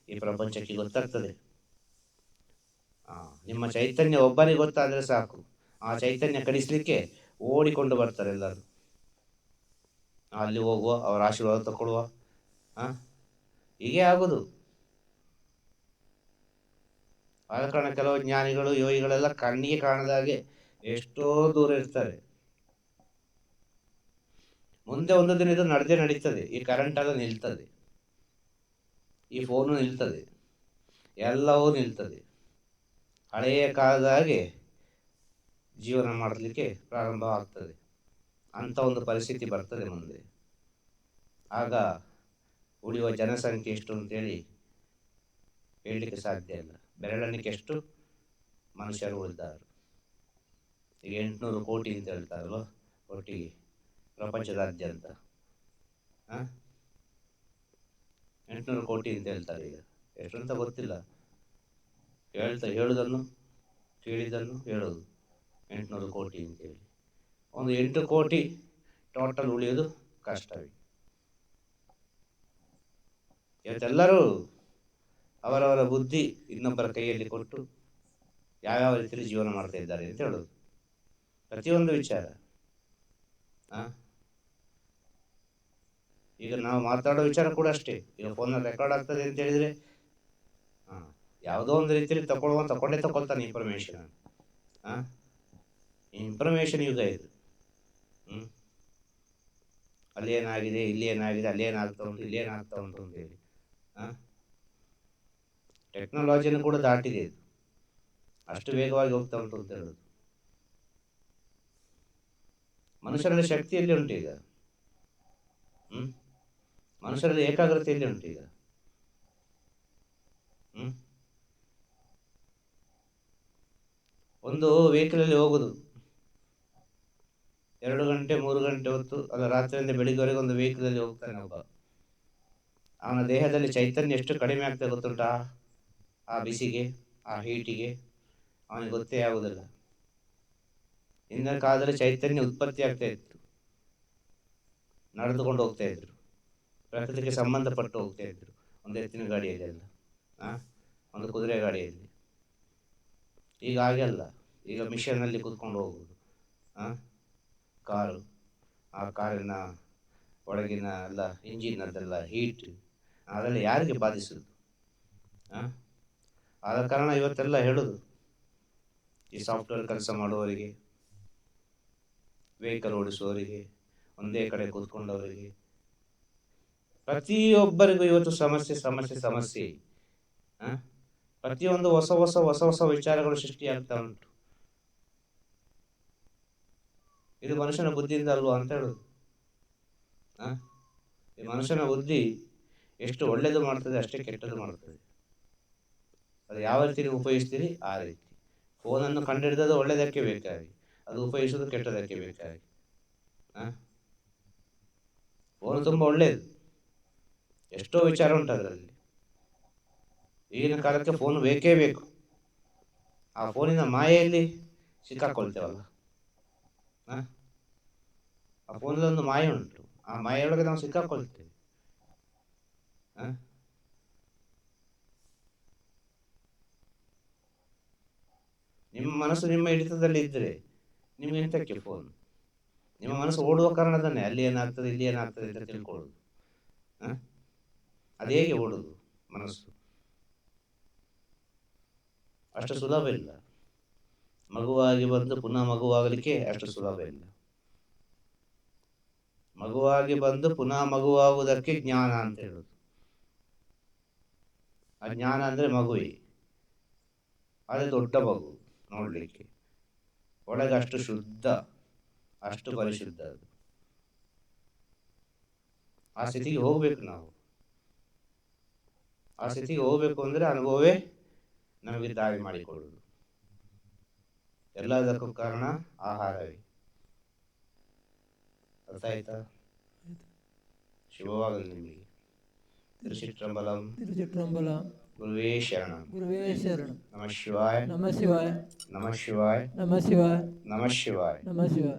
ಈ ಪ್ರಪಂಚಕ್ಕೆ ಗೊತ್ತಾಗ್ತದೆ. ನಿಮ್ಮ ಚೈತನ್ಯ ಒಬ್ಬರಿಗೆ ಗೊತ್ತಾದರೆ ಸಾಕು, ಆ ಚೈತನ್ಯ ಕಡಿಸಲಿಕ್ಕೆ ಓಡಿಕೊಂಡು ಬರ್ತಾರೆ ಎಲ್ಲರೂ. ಅಲ್ಲಿ ಹೋಗುವ, ಅವರ ಆಶೀರ್ವಾದ ತಗೊಳ್ಳುವ, ಹೀಗೆ ಆಗೋದು. ಆದ ಕಾರಣ ಕೆಲವು ಜ್ಞಾನಿಗಳು, ಯೋಗಿಗಳೆಲ್ಲ ಕಣ್ಣಿಗೆ ಕಾಣದ ಹಾಗೆ ಎಷ್ಟೋ ದೂರ ಇರ್ತಾರೆ. ಮುಂದೆ ಒಂದು ದಿನ ಇದು ನಡೆದೇ ನಡೀತದೆ. ಈ ಕರೆಂಟ್ ಎಲ್ಲ ನಿಲ್ತದೆ, ಈ ಫೋನು ನಿಲ್ತದೆ, ಎಲ್ಲವೂ ನಿಲ್ತದೆ. ಹಳೆಯ ಕಾಲದ ಹಾಗೆ ಜೀವನ ಮಾಡಲಿಕ್ಕೆ ಪ್ರಾರಂಭ ಆಗ್ತದೆ. ಅಂಥ ಒಂದು ಪರಿಸ್ಥಿತಿ ಬರ್ತದೆ ಮುಂದೆ. ಆಗ ಉಳಿಯುವ ಜನಸಂಖ್ಯೆ ಎಷ್ಟು ಅಂತೇಳಿ ಹೇಳಲಿಕ್ಕೆ ಸಾಧ್ಯ ಇಲ್ಲ. ಬೆರಳೆಣಿಕೆಯಷ್ಟು ಮನುಷ್ಯರು ಉಳಿದಾರು. ಈಗ 800 ಕೋಟಿ ಅಂತ ಹೇಳ್ತಾರಲ್ವ ಒಟ್ಟಿಗೆ ಪ್ರಪಂಚದಾದ್ಯಂತ. 800 ಕೋಟಿ ಅಂತ ಹೇಳ್ತಾರೆ. ಈಗ ಎಷ್ಟು ಅಂತ ಗೊತ್ತಿಲ್ಲ, ಹೇಳುವುದನ್ನು ಕೇಳಿದ್ದನ್ನು ಹೇಳೋದು 800 ಕೋಟಿ ಅಂತೇಳಿ. ಒಂದು 8 ಕೋಟಿ ಟೋಟಲ್ ಉಳಿಯೋದು ಕಷ್ಟವೇ. ಇವತ್ತೆಲ್ಲರೂ ಅವರವರ ಬುದ್ಧಿ ಇನ್ನೊಬ್ಬರ ಕೈಯಲ್ಲಿ ಕೊಟ್ಟು ಯಾವ್ಯಾವ ರೀತಿಯಲ್ಲಿ ಜೀವನ ಮಾಡ್ತಾ ಇದ್ದಾರೆ ಅಂತ ಹೇಳೋದು ಪ್ರತಿಯೊಂದು ವಿಚಾರ. ಈಗ ನಾವು ಮಾತಾಡೋ ವಿಚಾರ ಕೂಡ ಅಷ್ಟೇ. ಈಗ ಫೋನಲ್ಲಿ ರೆಕಾರ್ಡ್ ಆಗ್ತದೆ ಅಂತ ಹೇಳಿದರೆ ಯಾವುದೋ ಒಂದು ರೀತಿಯಲ್ಲಿ ತಗೊಂಡೇ ತಗೊಳ್ತಾನೆ ಇನ್ಫಾರ್ಮೇಶನ್. ಇನ್ಫಾರ್ಮೇಶನ್ ಯುಗ ಇದು. ಅಲ್ಲಿ ಏನಾಗಿದೆ, ಇಲ್ಲಿ ಏನಾಗಿದೆ, ಅಲ್ಲಿ ಏನಾಗ್ತಾ ಉಂಟು, ಇಲ್ಲಿ ಏನಾಗ್ತಾ ಉಂಟು ಅಂತೇಳಿ ಟೆಕ್ನಾಲಜಿಯನ್ನು ಕೂಡ ದಾಟಿದೆ. ಇದು ಅಷ್ಟು ವೇಗವಾಗಿ ಹೋಗ್ತಾ ಉಂಟು ಅಂತ ಹೇಳೋದು. ಮನುಷ್ಯರಲ್ಲಿ ಶಕ್ತಿಯಲ್ಲಿ ಉಂಟು ಈಗ. ಮನುಷ್ಯರಲ್ಲಿ ಏಕಾಗ್ರತೆಯಲ್ಲಿ ಉಂಟು ಈಗ. ಒಂದು ವೆಹಿಕಲಲ್ಲಿ ಹೋಗುದು 2 ಗಂಟೆ 3 ಗಂಟೆ ಹೊತ್ತು, ಅಲ್ಲ ರಾತ್ರಿಯಿಂದ ಬೆಳಿಗ್ಗೆವರೆಗೆ ಒಂದು ವೆಹಿಕಲಲ್ಲಿ ಹೋಗ್ತಾನೆ ಒಬ್ಬ. ಅವನ ದೇಹದಲ್ಲಿ ಚೈತನ್ಯ ಎಷ್ಟು ಕಡಿಮೆ ಆಗ್ತದೆ ಗೊತ್ತುಂಟಾ? ಆ ಬಿಸಿಗೆ, ಆ ಹೀಟಿಗೆ ಅವನಿಗೆ ಗೊತ್ತೇ ಆಗುವುದಿಲ್ಲ. ಹಿಂದಿನ ಕಾಲದಲ್ಲಿ ಚೈತನ್ಯ ಉತ್ಪತ್ತಿ ಆಗ್ತಾ ಇತ್ತು, ನಡೆದುಕೊಂಡು ಹೋಗ್ತಾ ಇದ್ರು, ಪ್ರಕೃತಿಗೆ ಸಂಬಂಧಪಟ್ಟು ಹೋಗ್ತಾ ಇದ್ರು. ಒಂದು ಎತ್ತಿನ ಗಾಡಿಯಲ್ಲಿ ಅಲ್ಲ, ಒಂದು ಕುದುರೆ ಗಾಡಿಯಲ್ಲಿ. ಈಗ ಹಾಗೆ ಅಲ್ಲ, ಈಗ ಮಿಷನಲ್ಲಿ ಕೂತ್ಕೊಂಡು ಹೋಗುವುದು. ಕಾರು, ಆ ಕಾರಿನ ಒಳಗಿನ ಎಲ್ಲ ಇಂಜಿನ್ ಅದೆಲ್ಲ ಹೀಟ್, ಅದೆಲ್ಲ ಯಾರಿಗೆ ಬಾಧಿಸುವುದು? ಆದ ಕಾರಣ ಇವತ್ತೆಲ್ಲ ಹೇಳೋದು, ಈ ಸಾಫ್ಟ್ವೇರ್ ಕೆಲಸ ಮಾಡುವವರಿಗೆ, ವೆಹಿಕಲ್ ಓಡಿಸುವವರಿಗೆ, ಒಂದೇ ಕಡೆ ಕೂತ್ಕೊಂಡವರಿಗೆ, ಪ್ರತಿಯೊಬ್ಬರಿಗೂ ಇವತ್ತು ಸಮಸ್ಯೆ ಸಮಸ್ಯೆ ಸಮಸ್ಯೆ. ಪ್ರತಿಯೊಂದು ಹೊಸ ಹೊಸ ಹೊಸ ಹೊಸ ವಿಚಾರಗಳು ಸೃಷ್ಟಿಯಾಗ್ತಾ ಉಂಟು. ಇದು ಮನುಷ್ಯನ ಬುದ್ಧಿಯಿಂದ ಅಲ್ವಾ ಅಂತ ಹೇಳುದು. ಈ ಮನುಷ್ಯನ ಬುದ್ಧಿ ಎಷ್ಟು ಒಳ್ಳೇದು ಮಾಡ್ತದೆ ಅಷ್ಟೇ ಕೆಟ್ಟದ್ದು ಮಾಡ್ತದೆ. ಅದು ಯಾವ ರೀತಿ ನೀವು ಉಪಯೋಗಿಸ್ತೀರಿ ಆ ರೀತಿ. ಫೋನನ್ನು ಕಂಡುಹಿಡಿದದ್ದು ಒಳ್ಳೆಯದಕ್ಕೆ ಬೇಕಾಗಿ, ಅದು ಉಪಯೋಗಿಸೋದು ಕೆಟ್ಟದಕ್ಕೆ ಬೇಕಾಗಿ. ಫೋನ್ ತುಂಬ ಒಳ್ಳೆಯದು, ಎಷ್ಟೋ ವಿಚಾರ ಉಂಟು ಅದರಲ್ಲಿ. ಈಗಿನ ಕಾಲಕ್ಕೆ ಫೋನ್ ಬೇಕೇ ಬೇಕು. ಆ ಫೋನಿನ ಮಾಯೆಯಲ್ಲಿ ಸಿಕ್ಕಾಕೊಳ್ತೇವಲ್ಲ. ಆ ಫೋನಲ್ಲೊಂದು ಮಾಯೆ ಉಂಟು, ಆ ಮಾಯೆಯೊಳಗೆ ನಾವು ಸಿಕ್ಕಾಕೊಳ್ತೇವೆ. ನಿಮ್ಮ ಮನಸ್ಸು ನಿಮ್ಮ ಹಿಡಿತದಲ್ಲಿ ಇದ್ದರೆ ನಿಮ್ಗೆ ಎಂತಕ್ಕೆ ಫೋನ್? ನಿಮ್ಮ ಮನಸ್ಸು ಓಡುವ ಕಾರಣದನ್ನೇ ಅಲ್ಲಿ ಏನಾಗ್ತದೆ ಇಲ್ಲಿ ಏನಾಗ್ತದೆ ಅಂತ ತಿಳ್ಕೊಳ್ಳೋದು. ಅದು ಹೇಗೆ ಓಡುದು ಮನಸ್ಸು? ಅಷ್ಟು ಸುಲಭ ಇಲ್ಲ. ಮಗುವಾಗಿ ಬಂದು ಪುನಃ ಮಗುವಾಗಲಿಕ್ಕೆ ಅಷ್ಟು ಸುಲಭ ಇಲ್ಲ. ಮಗುವಾಗಿ ಬಂದು ಪುನಃ ಮಗುವಾಗುವುದಕ್ಕೆ ಜ್ಞಾನ ಅಂತ ಹೇಳುದು. ಆ ಜ್ಞಾನ ಅಂದ್ರೆ ಮಗುವೆ, ಅದೇ ದೊಡ್ಡ ಮಗು ನೋಡ್ಲಿಕ್ಕೆ. ಒಳಗೆ ಅಷ್ಟು ಶುದ್ಧ, ಅಷ್ಟು ಪರಿಶುದ್ಧ. ಅದು ಆ ಸ್ಥಿತಿಗೆ ಹೋಗ್ಬೇಕು ನಾವು. ಆ ಸ್ಥಿತಿಗೆ ಹೋಗ್ಬೇಕು ಅಂದ್ರೆ ಅನುಭವವೇ ನಮಗೆ ದಾರಿ ಮಾಡಿಕೊಡುವುದು. ಎಲ್ಲದಕ್ಕೂ ಕಾರಣ ಆಹಾರವೇ. ಅರ್ಥ ಆಯ್ತಾ? ಶುಭವಾಗಲಿ ನಿಮಗೆ. ತಿರುಚಿಟ್ರಂಬಲಂ. ತಿರುಚಿಟ್ರಂಬಲಂ. ಗುರುವೇ ಶರಣಂ. ಗುರುವೇ ಶರಣಂ. ನಮಃ ಶಿವಾಯ. ನಮಃ ಶಿವಾಯ. ನಮಃ ಶಿವಾಯ. ನಮಃ ಶಿವಾಯ. ನಮಃ ಶಿವಾಯ. ನಮಃ ಶಿವಾಯ.